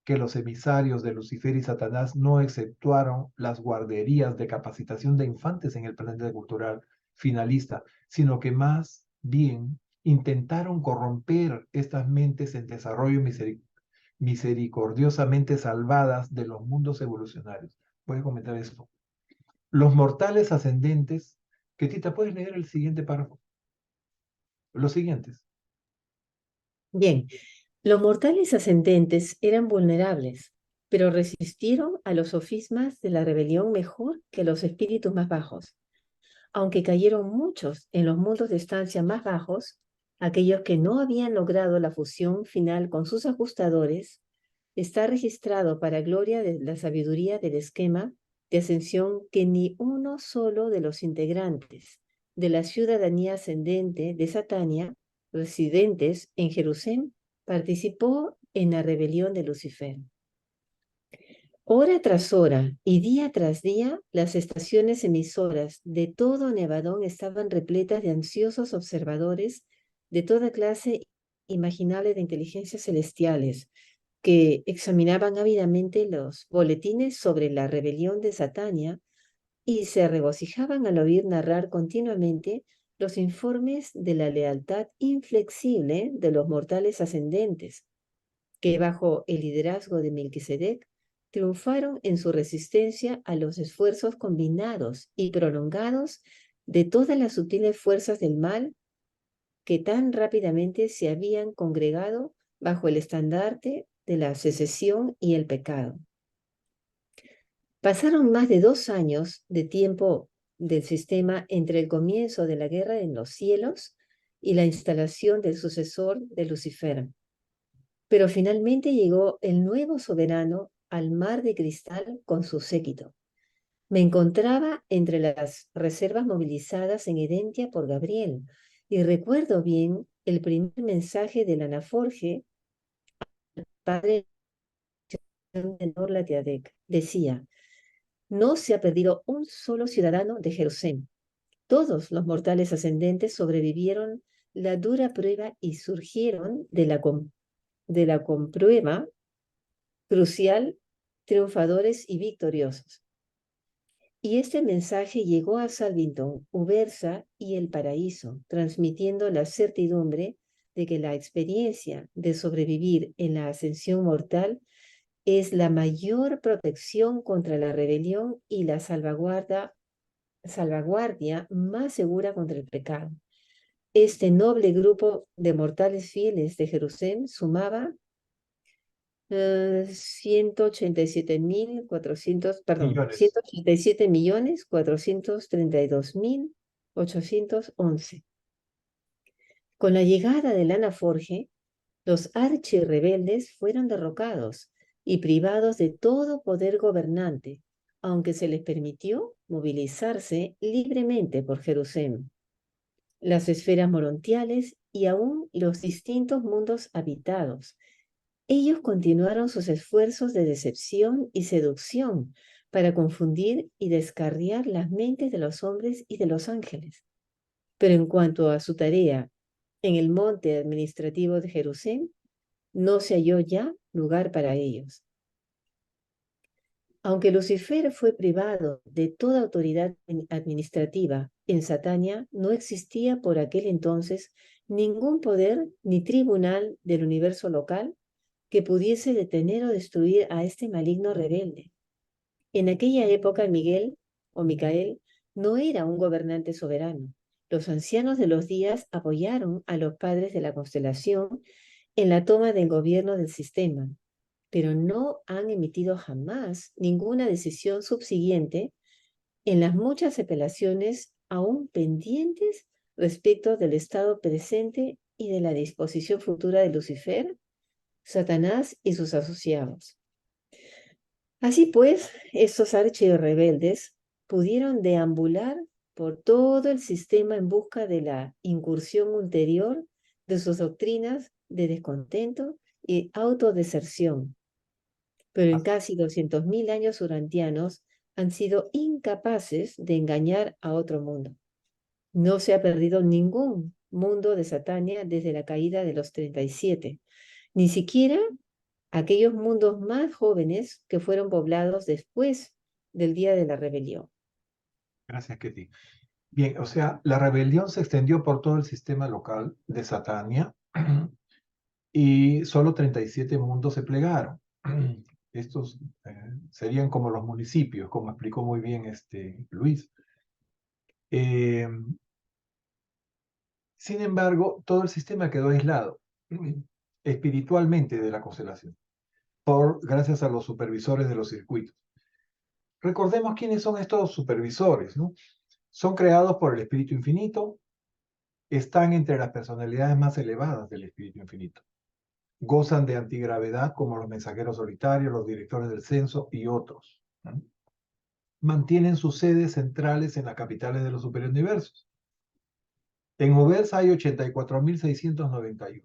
que los emisarios de Lucifer y Satanás no exceptuaron las guarderías de capacitación de infantes en el planeta cultural finalista, sino que más bien intentaron corromper estas mentes en desarrollo misericordiosamente salvadas de los mundos evolucionarios, puede comentar esto. Los mortales ascendentes, Ketita, ¿puedes leer el siguiente párrafo? Los siguientes. Bien, los mortales ascendentes eran vulnerables, pero resistieron a los sofismas de la rebelión mejor que los espíritus más bajos. Aunque cayeron muchos en los mundos de estancia más bajos, aquellos que no habían logrado la fusión final con sus ajustadores, está registrado para gloria de la sabiduría del esquema de ascensión que ni uno solo de los integrantes de la ciudadanía ascendente de Satania, residentes en Jerusalén, participó en la rebelión de Lucifer. Hora tras hora y día tras día, las estaciones emisoras de todo Nevadón estaban repletas de ansiosos observadores de toda clase imaginable de inteligencias celestiales, que examinaban ávidamente los boletines sobre la rebelión de Satania y se regocijaban al oír narrar continuamente los informes de la lealtad inflexible de los mortales ascendentes, que bajo el liderazgo de Melquisedec triunfaron en su resistencia a los esfuerzos combinados y prolongados de todas las sutiles fuerzas del mal que tan rápidamente se habían congregado bajo el estandarte de la secesión y el pecado. Pasaron más de 2 años de tiempo del sistema entre el comienzo de la guerra en los cielos y la instalación del sucesor de Lucifer. Pero finalmente llegó el nuevo soberano al mar de cristal con su séquito. Me encontraba entre las reservas movilizadas en Edentia por Gabriel, y recuerdo bien el primer mensaje del Anaforge, padre de Norlatiadec. Decía: no se ha perdido un solo ciudadano de Jerusalén. Todos los mortales ascendentes sobrevivieron la dura prueba y surgieron de la comprueba crucial, triunfadores y victoriosos. Y este mensaje llegó a Salvington, Ubersa y el Paraíso, transmitiendo la certidumbre de que la experiencia de sobrevivir en la ascensión mortal es la mayor protección contra la rebelión y la salvaguardia más segura contra el pecado. Este noble grupo de mortales fieles de Jerusalén sumaba 187.432.811. Con la llegada del Anaforge, los archirrebeldes fueron derrocados y privados de todo poder gobernante, aunque se les permitió movilizarse libremente por Jerusalén, las esferas morontiales y aún los distintos mundos habitados. Ellos continuaron sus esfuerzos de decepción y seducción para confundir y descarriar las mentes de los hombres y de los ángeles. Pero en cuanto a su tarea en el monte administrativo de Jerusalén, no se halló ya lugar para ellos. Aunque Lucifer fue privado de toda autoridad administrativa en Satania, no existía por aquel entonces ningún poder ni tribunal del universo local que pudiese detener o destruir a este maligno rebelde. En aquella época Miguel o Micael no era un gobernante soberano. Los ancianos de los días apoyaron a los padres de la constelación en la toma del gobierno del sistema, pero no han emitido jamás ninguna decisión subsiguiente en las muchas apelaciones aún pendientes respecto del estado presente y de la disposición futura de Lucifer, Satanás y sus asociados. Así pues, estos archirrebeldes pudieron deambular por todo el sistema en busca de la incursión ulterior de sus doctrinas de descontento y autodeserción. Pero en casi 200.000 años urantianos han sido incapaces de engañar a otro mundo. No se ha perdido ningún mundo de Satania desde la caída de los 37, ni siquiera aquellos mundos más jóvenes que fueron poblados después del día de la rebelión. Gracias, Ketty. Bien, o sea, la rebelión se extendió por todo el sistema local de Satania y solo 37 mundos se plegaron. Estos serían como los municipios, como explicó muy bien Luis. Sin embargo, todo el sistema quedó aislado espiritualmente de la constelación, gracias a los supervisores de los circuitos. Recordemos quiénes son estos supervisores, ¿no? Son creados por el Espíritu Infinito, están entre las personalidades más elevadas del Espíritu Infinito. Gozan de antigravedad como los mensajeros solitarios, los directores del censo y otros, ¿no? Mantienen sus sedes centrales en las capitales de los superuniversos. En Overs hay 84.691.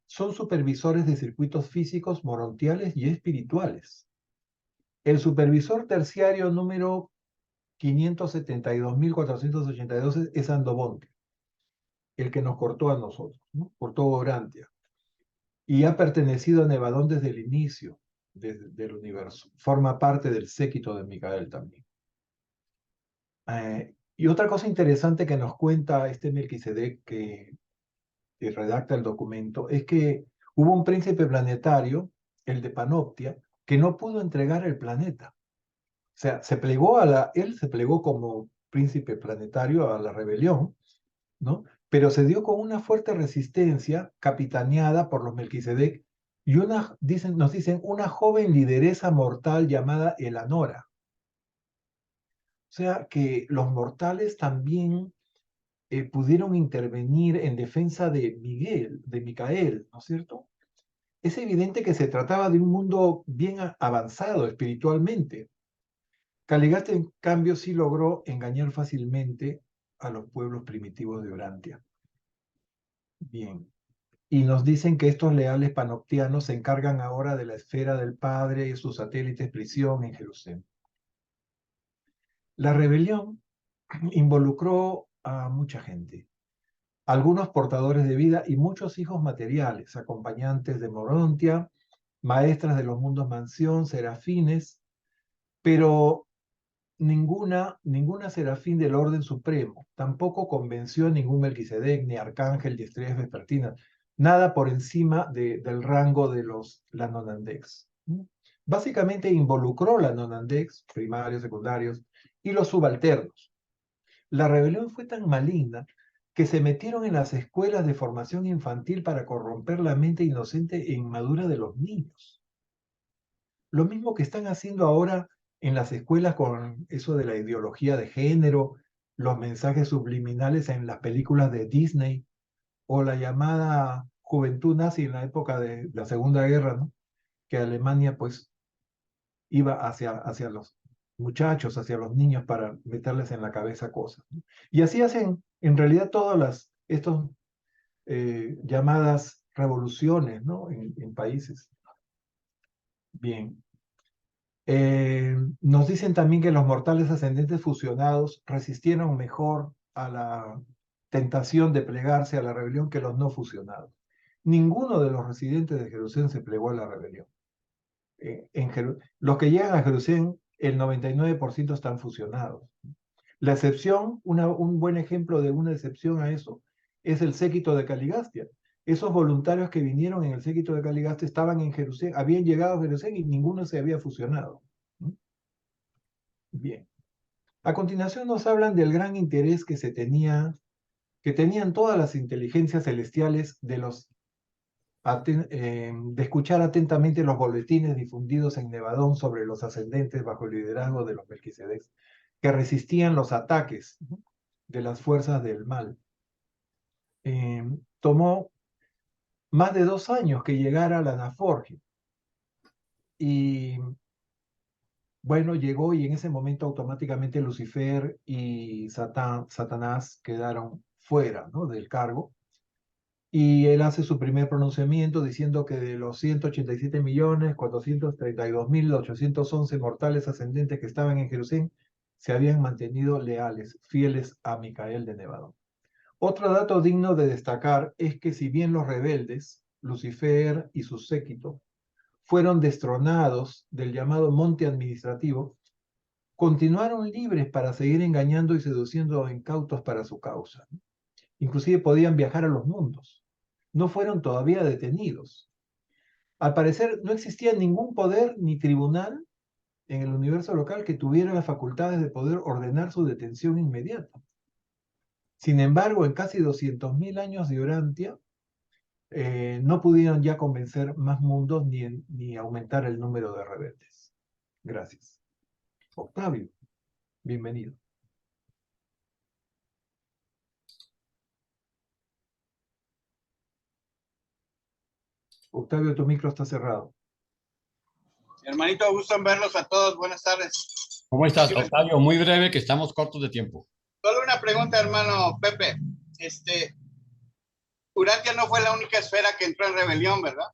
Son supervisores de circuitos físicos, morontiales y espirituales. El supervisor terciario número 572.482 es Andobonte, el que nos cortó a nosotros, ¿no? Cortó Orantia. Y ha pertenecido a Nevadón desde el inicio del universo. Forma parte del séquito de Micael también. Y otra cosa interesante que nos cuenta Melquisedec, que redacta el documento, es que hubo un príncipe planetario, el de Panoptia, que no pudo entregar el planeta. O sea, él se plegó como príncipe planetario a la rebelión, ¿no? Pero se dio con una fuerte resistencia capitaneada por los Melquisedec y nos dicen, una joven lideresa mortal llamada Elanora. O sea, que los mortales también pudieron intervenir en defensa de Micael, ¿no es cierto? Es evidente que se trataba de un mundo bien avanzado espiritualmente. Caligaste, en cambio, sí logró engañar fácilmente a los pueblos primitivos de Orantia. Bien. Y nos dicen que estos leales panoptianos se encargan ahora de la esfera del Padre y sus satélites prisión en Jerusalén. La rebelión involucró a mucha gente, algunos portadores de vida y muchos hijos materiales, acompañantes de Morontia, maestras de los mundos mansión, serafines, pero ninguna serafín del orden supremo, tampoco convenció a ningún Melquisedec, ni arcángel, ni estrellas vespertinas, nada por encima del rango de los Lanonandex. Básicamente involucró Lanonandex, primarios, secundarios, y los subalternos. La rebelión fue tan maligna que se metieron en las escuelas de formación infantil para corromper la mente inocente e inmadura de los niños. Lo mismo que están haciendo ahora en las escuelas con eso de la ideología de género, los mensajes subliminales en las películas de Disney, o la llamada juventud nazi en la época de la Segunda Guerra, ¿no? Que Alemania pues iba hacia los muchachos, hacia los niños para meterles en la cabeza cosas, ¿no? Y así hacen en realidad todas estas llamadas revoluciones, ¿no? En países. Bien. Nos dicen también que los mortales ascendentes fusionados resistieron mejor a la tentación de plegarse a la rebelión que los no fusionados. Ninguno de los residentes de Jerusalén se plegó a la rebelión. Los que llegan a Jerusalén, el 99% están fusionados. La excepción, un buen ejemplo de una excepción a eso, es el séquito de Caligastia. Esos voluntarios que vinieron en el séquito de Caligastia estaban en Jerusalén, habían llegado a Jerusalén y ninguno se había fusionado. Bien. A continuación nos hablan del gran interés que tenían todas las inteligencias celestiales de escuchar atentamente los boletines difundidos en Nevadón sobre los ascendentes bajo el liderazgo de los Melquisedecs, que resistían los ataques, ¿no?, de las fuerzas del mal. Tomó más de 2 años que llegara la Anaforgia. Y bueno, llegó y en ese momento automáticamente Lucifer y Satanás quedaron fuera, ¿no?, del cargo. Y él hace su primer pronunciamiento diciendo que de los 187.432.811 mortales ascendentes que estaban en Jerusalén, se habían mantenido leales, fieles a Micael de Nevadón. Otro dato digno de destacar es que si bien los rebeldes, Lucifer y su séquito, fueron destronados del llamado monte administrativo, continuaron libres para seguir engañando y seduciendo a incautos para su causa. Inclusive podían viajar a los mundos. No fueron todavía detenidos. Al parecer no existía ningún poder ni tribunal en el universo local que tuviera las facultades de poder ordenar su detención inmediata. Sin embargo, en casi 200.000 años de Urantia, no pudieron ya convencer más mundos ni aumentar el número de rebeldes. Gracias. Octavio, bienvenido. Octavio, tu micro está cerrado. Hermanito, gusto en verlos a todos. Buenas tardes. ¿Cómo estás, Octavio? Muy breve, que estamos cortos de tiempo. Solo una pregunta, hermano Pepe. Urantia no fue la única esfera que entró en rebelión, ¿verdad?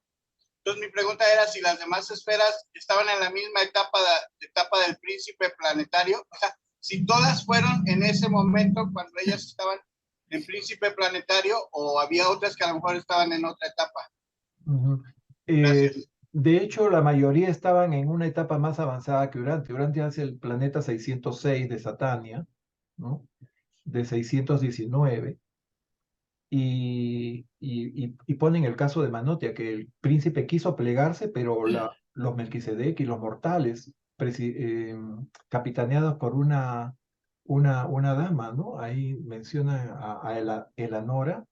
Entonces mi pregunta era si las demás esferas estaban en la misma etapa del príncipe planetario. O sea, si todas fueron en ese momento cuando ellas estaban en príncipe planetario o había otras que a lo mejor estaban en otra etapa. De hecho, la mayoría estaban en una etapa más avanzada que Urantia. Urantia es el planeta 606 de Satania, ¿no? De 619. Y ponen el caso de Manotia, que el príncipe quiso plegarse, pero los Melquisedec y los mortales, capitaneados por una dama, ¿no? Ahí mencionan a Elanora,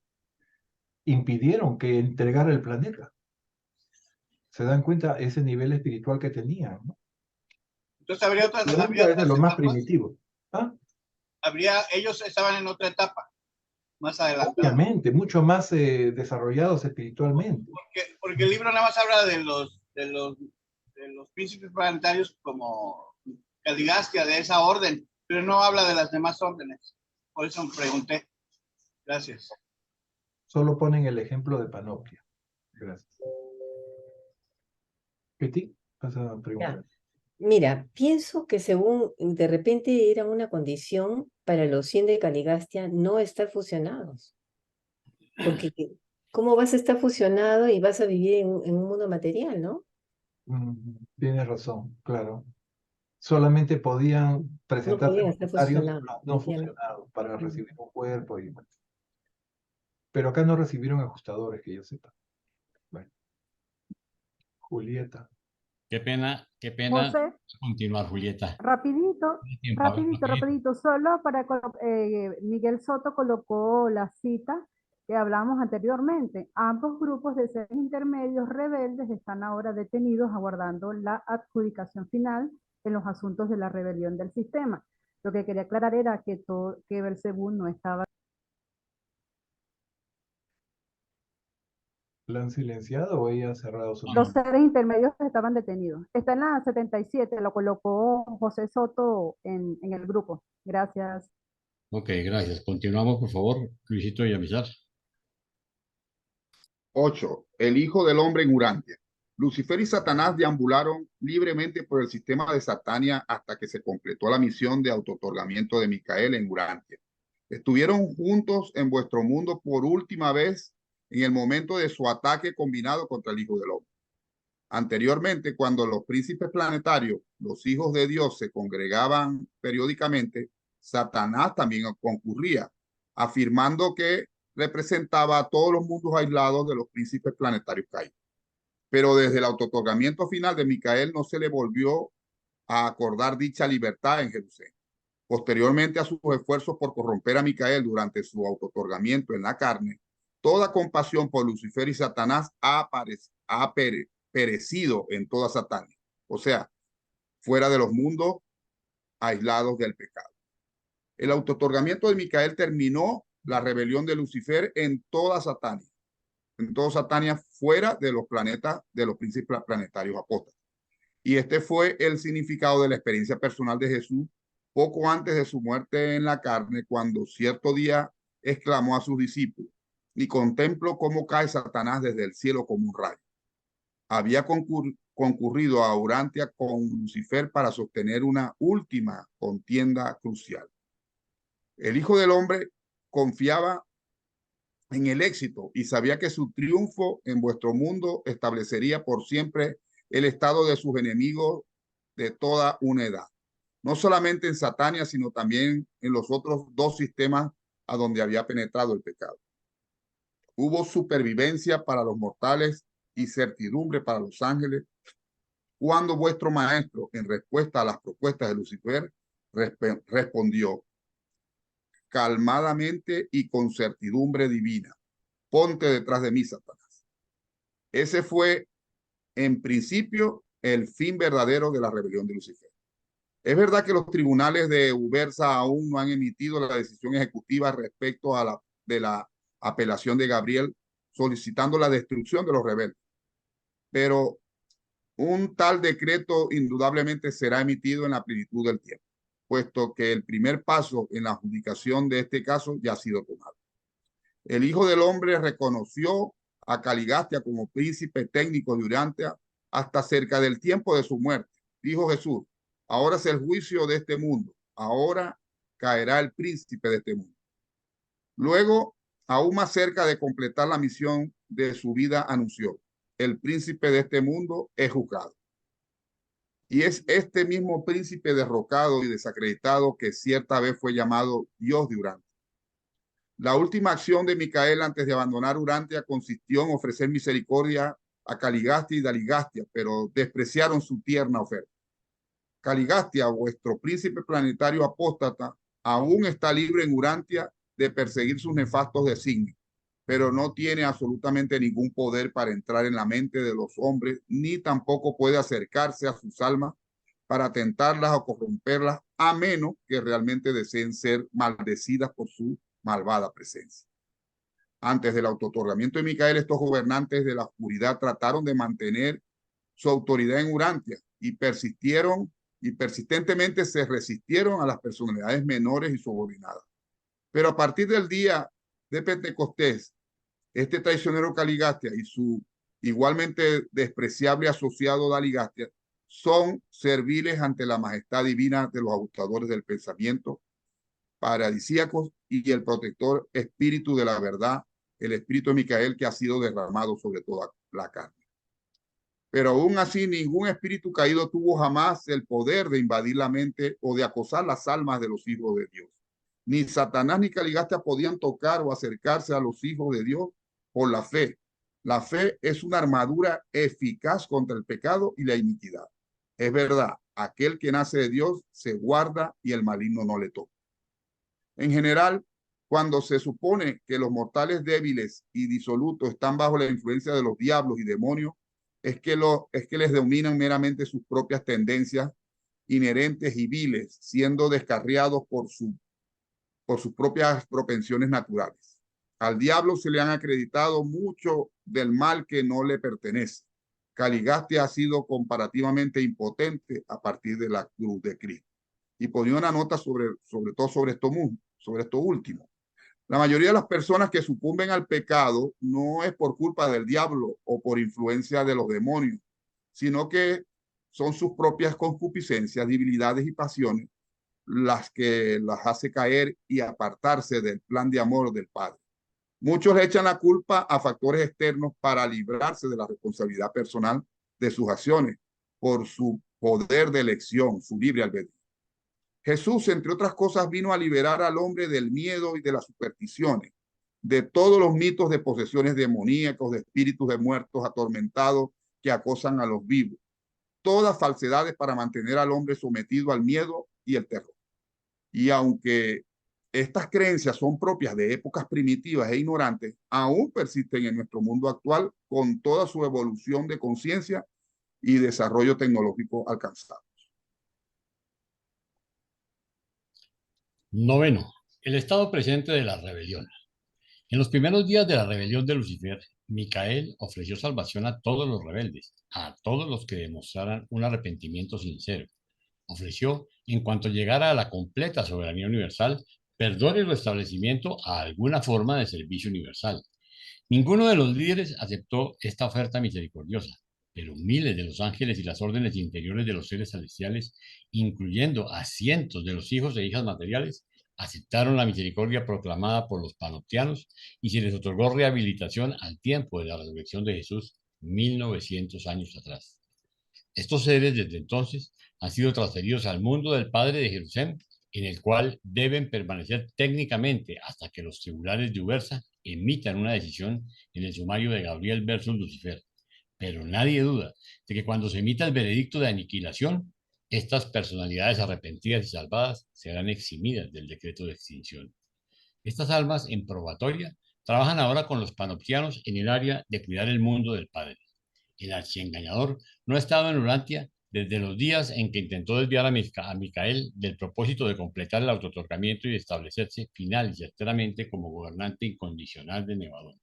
impidieron que entregara el planeta. Se dan cuenta ese nivel espiritual que tenían, ¿no? Entonces habría otras es de lo más primitivo. ¿Ah? Ellos estaban en otra etapa, más adelante. Obviamente, mucho más desarrollados espiritualmente. Porque el libro nada más habla de los príncipes planetarios como Caligastia, de esa orden, pero no habla de las demás órdenes. Por eso me pregunté. Gracias. Solo ponen el ejemplo de Panoplia. Gracias. Betty, vas a preguntar. Mira, pienso que según de repente era una condición para los 100 de Caligastia no estar fusionados. Porque ¿cómo vas a estar fusionado y vas a vivir en un mundo material, no? Tienes razón, claro. Solamente podían presentarse No podían estar fusionados. no fusionados para recibir un cuerpo. Pero acá no recibieron ajustadores, que yo sepa. Bueno. Julieta. Qué pena José, continuar, Julieta. Rapidito, solo para Miguel Soto colocó la cita que hablamos anteriormente. Ambos grupos de seres intermedios rebeldes están ahora detenidos aguardando la adjudicación final en los asuntos de la rebelión del sistema. Lo que quería aclarar era que Belcebú no estaba. ¿La han silenciado o ella ha cerrado su Los seres intermedios estaban detenidos. Está en la 77, lo colocó José Soto en el grupo. Gracias. Ok, gracias. Continuamos, por favor, Luisito y Amizar. 8. El Hijo del Hombre en Urantia. Lucifer y Satanás deambularon libremente por el sistema de Satania hasta que se completó la misión de autootorgamiento de Micael en Urantia. Estuvieron juntos en vuestro mundo por última vez en el momento de su ataque combinado contra el Hijo del Hombre. Anteriormente, cuando los príncipes planetarios, los hijos de Dios, se congregaban periódicamente, Satanás también concurría, afirmando que representaba a todos los mundos aislados de los príncipes planetarios caídos. Pero desde el autootorgamiento final de Micael no se le volvió a acordar dicha libertad en Jerusalén. Posteriormente a sus esfuerzos por corromper a Micael durante su autootorgamiento en la carne, toda compasión por Lucifer y Satanás ha perecido en toda Satania, o sea, fuera de los mundos aislados del pecado. El autootorgamiento de Micael terminó la rebelión de Lucifer en toda Satania, fuera de los planetas, de los príncipes planetarios apóstatas. Y este fue el significado de la experiencia personal de Jesús poco antes de su muerte en la carne, cuando cierto día exclamó a sus discípulos: y contemplo cómo cae Satanás desde el cielo como un rayo. Había concurrido a Urantia con Lucifer para sostener una última contienda crucial. El Hijo del Hombre confiaba en el éxito y sabía que su triunfo en vuestro mundo establecería por siempre el estado de sus enemigos de toda una edad. No solamente en Satania, sino también en los otros dos sistemas a donde había penetrado el pecado. Hubo supervivencia para los mortales y certidumbre para los ángeles, cuando vuestro maestro, en respuesta a las propuestas de Lucifer, respondió calmadamente y con certidumbre divina: ponte detrás de mí, Satanás. Ese fue, en principio, el fin verdadero de la rebelión de Lucifer. Es verdad que los tribunales de Ubersa aún no han emitido la decisión ejecutiva respecto a la apelación de Gabriel solicitando la destrucción de los rebeldes, pero un tal decreto indudablemente será emitido en la plenitud del tiempo, puesto que el primer paso en la adjudicación de este caso ya ha sido tomado. El Hijo del Hombre reconoció a Caligastia como príncipe técnico de Urantia hasta cerca del tiempo de su muerte. Dijo Jesús: ahora es el juicio de este mundo, ahora caerá el príncipe de este mundo. Luego, aún más cerca de completar la misión de su vida, anunció: el príncipe de este mundo es juzgado. Y es este mismo príncipe derrocado y desacreditado que cierta vez fue llamado Dios de Urantia. La última acción de Micael antes de abandonar Urantia consistió en ofrecer misericordia a Caligastia y Daligastia, pero despreciaron su tierna oferta. Caligastia, vuestro príncipe planetario apóstata, aún está libre en Urantia de perseguir sus nefastos designios, pero no tiene absolutamente ningún poder para entrar en la mente de los hombres, ni tampoco puede acercarse a sus almas para tentarlas o corromperlas, a menos que realmente deseen ser maldecidas por su malvada presencia. Antes del autootorgamiento de Micael, estos gobernantes de la oscuridad trataron de mantener su autoridad en Urantia y persistentemente se resistieron a las personalidades menores y subordinadas. Pero a partir del día de Pentecostés, este traicionero Caligastia y su igualmente despreciable asociado Daligastia son serviles ante la majestad divina de los agustadores del pensamiento, paradisíacos, y el protector espíritu de la verdad, el espíritu de Micael, que ha sido derramado sobre toda la carne. Pero aún así, ningún espíritu caído tuvo jamás el poder de invadir la mente o de acosar las almas de los hijos de Dios. Ni Satanás ni Caligastia podían tocar o acercarse a los hijos de Dios por la fe. La fe es una armadura eficaz contra el pecado y la iniquidad. Es verdad, aquel que nace de Dios se guarda y el maligno no le toca. En general, cuando se supone que los mortales débiles y disolutos están bajo la influencia de los diablos y demonios, es que les dominan meramente sus propias tendencias inherentes y viles, siendo descarriados por sus propias propensiones naturales. Al diablo se le han acreditado mucho del mal que no le pertenece. Caligastia ha sido comparativamente impotente a partir de la cruz de Cristo. Y ponía una nota sobre todo sobre esto último. La mayoría de las personas que sucumben al pecado no es por culpa del diablo o por influencia de los demonios, sino que son sus propias concupiscencias, debilidades y pasiones las que las hace caer y apartarse del plan de amor del Padre. Muchos le echan la culpa a factores externos para librarse de la responsabilidad personal de sus acciones por su poder de elección, su libre albedrío. Jesús, entre otras cosas, vino a liberar al hombre del miedo y de las supersticiones, de todos los mitos de posesiones demoníacos, de espíritus de muertos atormentados que acosan a los vivos. Todas falsedades para mantener al hombre sometido al miedo y el terror. Y aunque estas creencias son propias de épocas primitivas e ignorantes, aún persisten en nuestro mundo actual con toda su evolución de conciencia y desarrollo tecnológico alcanzado. Noveno, el estado presente de la rebelión. En los primeros días de la rebelión de Lucifer, Micael ofreció salvación a todos los rebeldes, a todos los que demostraran un arrepentimiento sincero. Ofreció, en cuanto llegara a la completa soberanía universal, perdón y restablecimiento a alguna forma de servicio universal. Ninguno de los líderes aceptó esta oferta misericordiosa, pero miles de los ángeles y las órdenes interiores de los seres celestiales, incluyendo a cientos de los hijos e hijas materiales, aceptaron la misericordia proclamada por los panoptianos y se les otorgó rehabilitación al tiempo de la resurrección de Jesús 1900 años atrás. Estos seres desde entonces han sido transferidos al mundo del Padre de Jerusalén, en el cual deben permanecer técnicamente hasta que los tribunales de Ubersa emitan una decisión en el sumario de Gabriel versus Lucifer, Pero nadie duda de que cuando se emita el veredicto de aniquilación, estas personalidades arrepentidas y salvadas serán eximidas del decreto de extinción. Estas almas en probatoria trabajan ahora con los panoptianos en el área de cuidar el mundo del Padre. El archiengañador no ha estado en Urantia desde los días en que intentó desviar a Micael del propósito de completar el autootorgamiento y de establecerse final y certeramente como gobernante incondicional de Nevadón.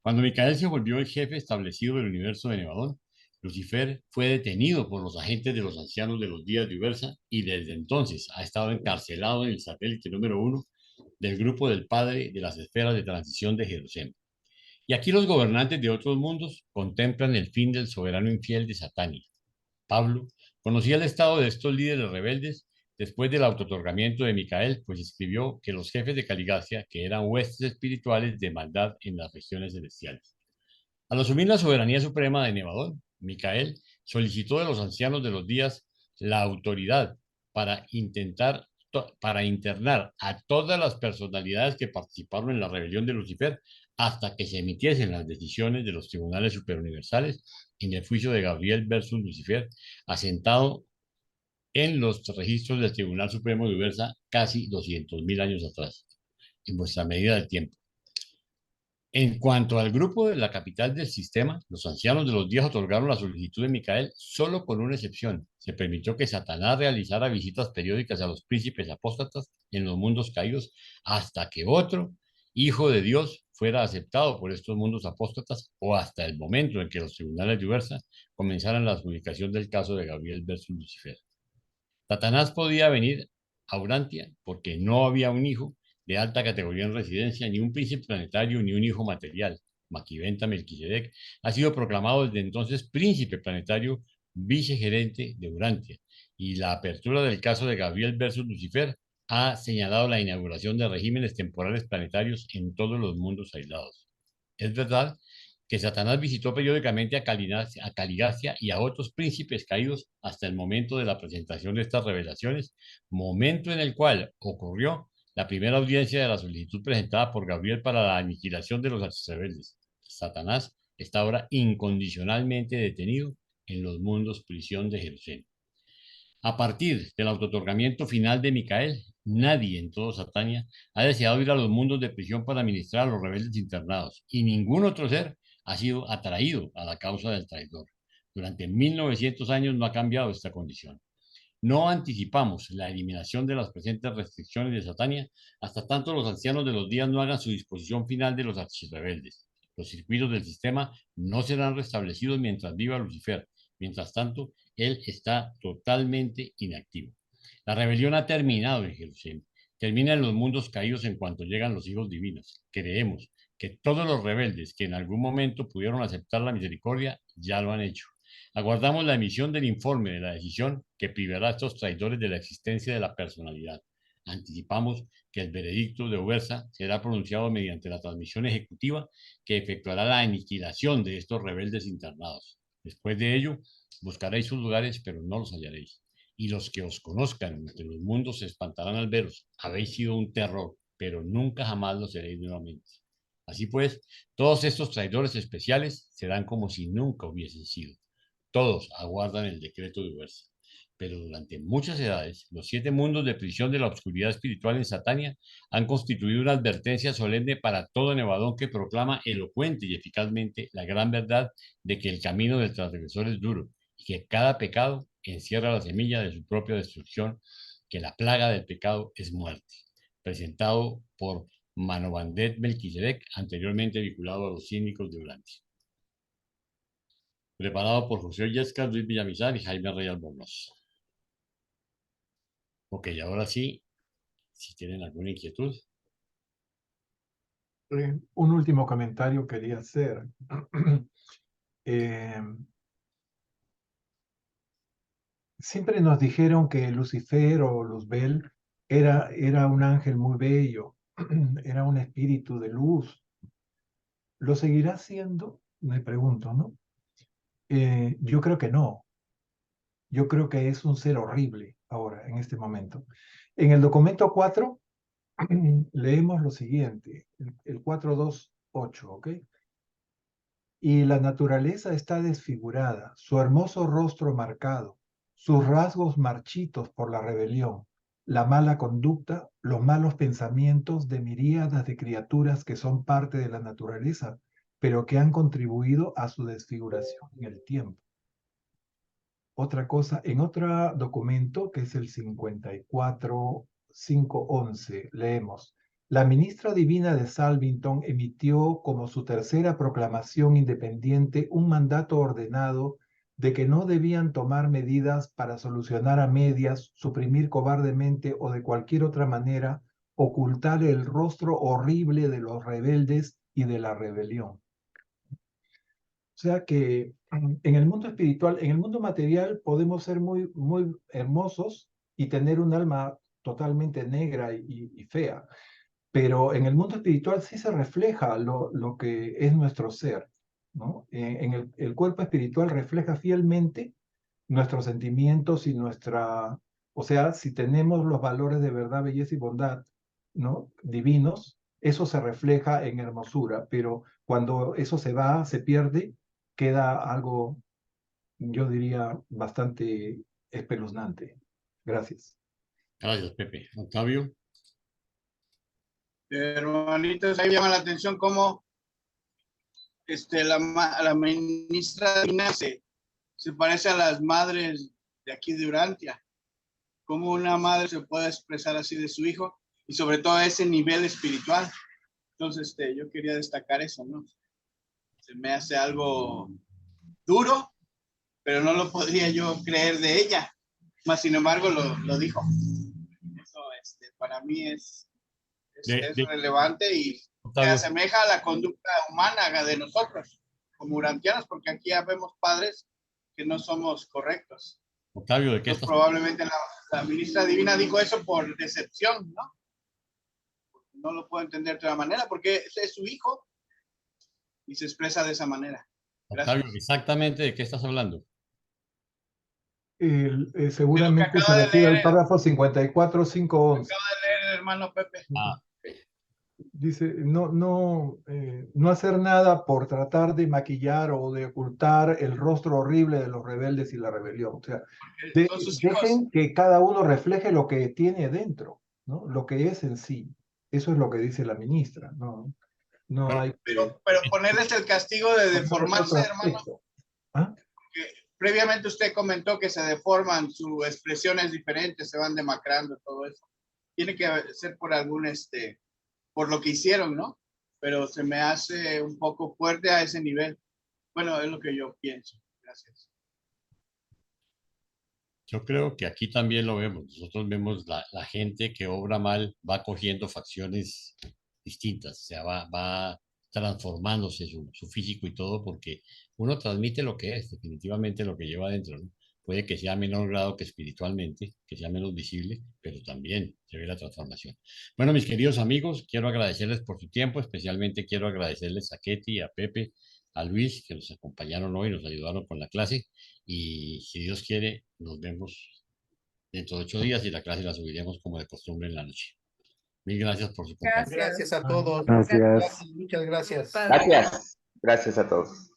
Cuando Micael se volvió el jefe establecido del universo de Nevadón, Lucifer fue detenido por los agentes de los ancianos de los días de Ubersa y desde entonces ha estado encarcelado en el satélite número 1 del grupo del Padre de las esferas de transición de Jerusalén. Y aquí los gobernantes de otros mundos contemplan el fin del soberano infiel de Satania. Pablo conocía el estado de estos líderes rebeldes después del autootorgamiento de Micael, pues escribió que los jefes de Caligacia, que eran huestes espirituales de maldad en las regiones celestiales. Al asumir la soberanía suprema de Nevadón, Micael solicitó de los ancianos de los días la autoridad para internar a todas las personalidades que participaron en la rebelión de Lucifer hasta que se emitiesen las decisiones de los tribunales superuniversales en el juicio de Gabriel versus Lucifer, asentado en los registros del Tribunal Supremo de Ubersa casi 200.000 años atrás, en vuestra medida del tiempo. En cuanto al grupo de la capital del sistema, los ancianos de los días otorgaron la solicitud de Micael solo con una excepción. Se permitió que Satanás realizara visitas periódicas a los príncipes apóstatas en los mundos caídos hasta que otro hijo de Dios fuera aceptado por estos mundos apóstatas o hasta el momento en que los tribunales de Ubersa comenzaran la adjudicación del caso de Gabriel versus Lucifer. Satanás podía venir a Urantia porque no había un hijo de alta categoría en residencia, ni un príncipe planetario, ni un hijo material. Maquiventa Melquisedec ha sido proclamado desde entonces príncipe planetario vicegerente de Urantia, y la apertura del caso de Gabriel versus Lucifer ha señalado la inauguración de regímenes temporales planetarios en todos los mundos aislados. Es verdad que Satanás visitó periódicamente a Caligacia y a otros príncipes caídos hasta el momento de la presentación de estas revelaciones, momento en el cual ocurrió la primera audiencia de la solicitud presentada por Gabriel para la aniquilación de los archirrebeldes. Satanás está ahora incondicionalmente detenido en los mundos prisión de Jerusalén. A partir del autootorgamiento final de Micael, nadie en todo Satania ha deseado ir a los mundos de prisión para ministrar a los rebeldes internados, y ningún otro ser ha sido atraído a la causa del traidor. Durante 1900 años no ha cambiado esta condición. No anticipamos la eliminación de las presentes restricciones de Satania hasta tanto los ancianos de los días no hagan su disposición final de los archirrebeldes. Los circuitos del sistema no serán restablecidos mientras viva Lucifer. Mientras tanto, él está totalmente inactivo. La rebelión ha terminado en Jerusalén. Termina en los mundos caídos en cuanto llegan los hijos divinos. Creemos que todos los rebeldes que en algún momento pudieron aceptar la misericordia ya lo han hecho. Aguardamos la emisión del informe de la decisión que privará a estos traidores de la existencia de la personalidad. Anticipamos que el veredicto de Ubersa será pronunciado mediante la transmisión ejecutiva que efectuará la aniquilación de estos rebeldes internados. Después de ello, buscaréis sus lugares, pero no los hallaréis. Y los que os conozcan entre los mundos se espantarán al veros. Habéis sido un terror, pero nunca jamás lo seréis nuevamente. Así pues, todos estos traidores especiales serán como si nunca hubiesen sido. Todos aguardan el decreto de Ubersa. Pero durante muchas edades, los 7 mundos de prisión de la oscuridad espiritual en Satania han constituido una advertencia solemne para todo Nevadón que proclama elocuente y eficazmente la gran verdad de que el camino del transgresor es duro y que cada pecado encierra la semilla de su propia destrucción, que la plaga del pecado es muerte. Presentado por Manovandet Melquisedec, anteriormente vinculado a los cínicos de Urantia. Preparado por José Yesca, Luis Villamizar y Jaime Rey Albornoz. Ok, ahora sí, si tienen alguna inquietud. Un último comentario quería hacer. Siempre nos dijeron que Lucifer o Luzbel era un ángel muy bello, era un espíritu de luz. ¿Lo seguirá siendo? Me pregunto, ¿no? Yo creo que no. Yo creo que es un ser horrible ahora, en este momento. En el documento 4, leemos lo siguiente, el 428, ¿ok? y la naturaleza está desfigurada, su hermoso rostro marcado, sus rasgos marchitos por la rebelión, la mala conducta, los malos pensamientos de miríadas de criaturas que son parte de la naturaleza, pero que han contribuido a su desfiguración en el tiempo. Otra cosa, en otro documento, que es el 54.511, leemos: la ministra divina de Salvington emitió como su tercera proclamación independiente un mandato ordenado de que no debían tomar medidas para solucionar a medias, suprimir cobardemente o de cualquier otra manera ocultar el rostro horrible de los rebeldes y de la rebelión. O sea que en el mundo espiritual, en el mundo material, podemos ser muy, muy hermosos y tener un alma totalmente negra y fea. Pero en el mundo espiritual sí se refleja lo que es nuestro ser, ¿no? El cuerpo espiritual refleja fielmente nuestros sentimientos y o sea, si tenemos los valores de verdad, belleza y bondad, ¿no? Divinos, eso se refleja en hermosura, pero cuando eso se va, se pierde, queda algo, yo diría, bastante espeluznante. Gracias. Gracias, Pepe. Octavio. Hermanitos, ahí llama la atención cómo la ministra Dina se parece a las madres de aquí de Urantia. Cómo una madre se puede expresar así de su hijo y sobre todo a ese nivel espiritual. Entonces, yo quería destacar eso, ¿no? Se me hace algo duro, pero no lo podría yo creer de ella. Más sin embargo, lo dijo. Eso, para mí es relevante y se asemeja a la conducta humana de nosotros como urantianos, porque aquí ya vemos padres que no somos correctos. Octavio, ¿de qué estás? Probablemente la ministra divina dijo eso por decepción, ¿no? No lo puedo entender de otra manera, porque es su hijo y se expresa de esa manera. Gracias. Octavio, exactamente de qué estás hablando. Seguramente se refiere al párrafo 54.511. Acaba de leer el hermano Pepe. Dice, no hacer nada por tratar de maquillar o de ocultar el rostro horrible de los rebeldes y la rebelión. O sea, dejen que cada uno refleje lo que tiene dentro, ¿no? Lo que es en sí. Eso es lo que dice la ministra, ¿no? Pero ponerles el castigo de deformarse, hermano. ¿Ah? Porque previamente usted comentó que se deforman, sus expresiones diferentes, se van demacrando, todo eso. Tiene que ser por algún, por lo que hicieron, ¿no? Pero se me hace un poco fuerte a ese nivel. Bueno, es lo que yo pienso. Gracias. Yo creo que aquí también lo vemos. Nosotros vemos la gente que obra mal va cogiendo facciones distintas, o sea, va transformándose su físico y todo, porque uno transmite lo que es, definitivamente lo que lleva adentro, ¿no? Puede que sea a menor grado que espiritualmente, que sea menos visible, pero también se ve la transformación. Bueno, mis queridos amigos, quiero agradecerles por su tiempo, especialmente quiero agradecerles a Ketty, a Pepe, a Luis, que nos acompañaron hoy, nos ayudaron con la clase, y si Dios quiere, nos vemos dentro de 8 días y la clase la subiremos como de costumbre en la noche. Mil gracias por su compañía. Gracias a todos. Gracias. Muchas gracias. Gracias. Gracias a todos.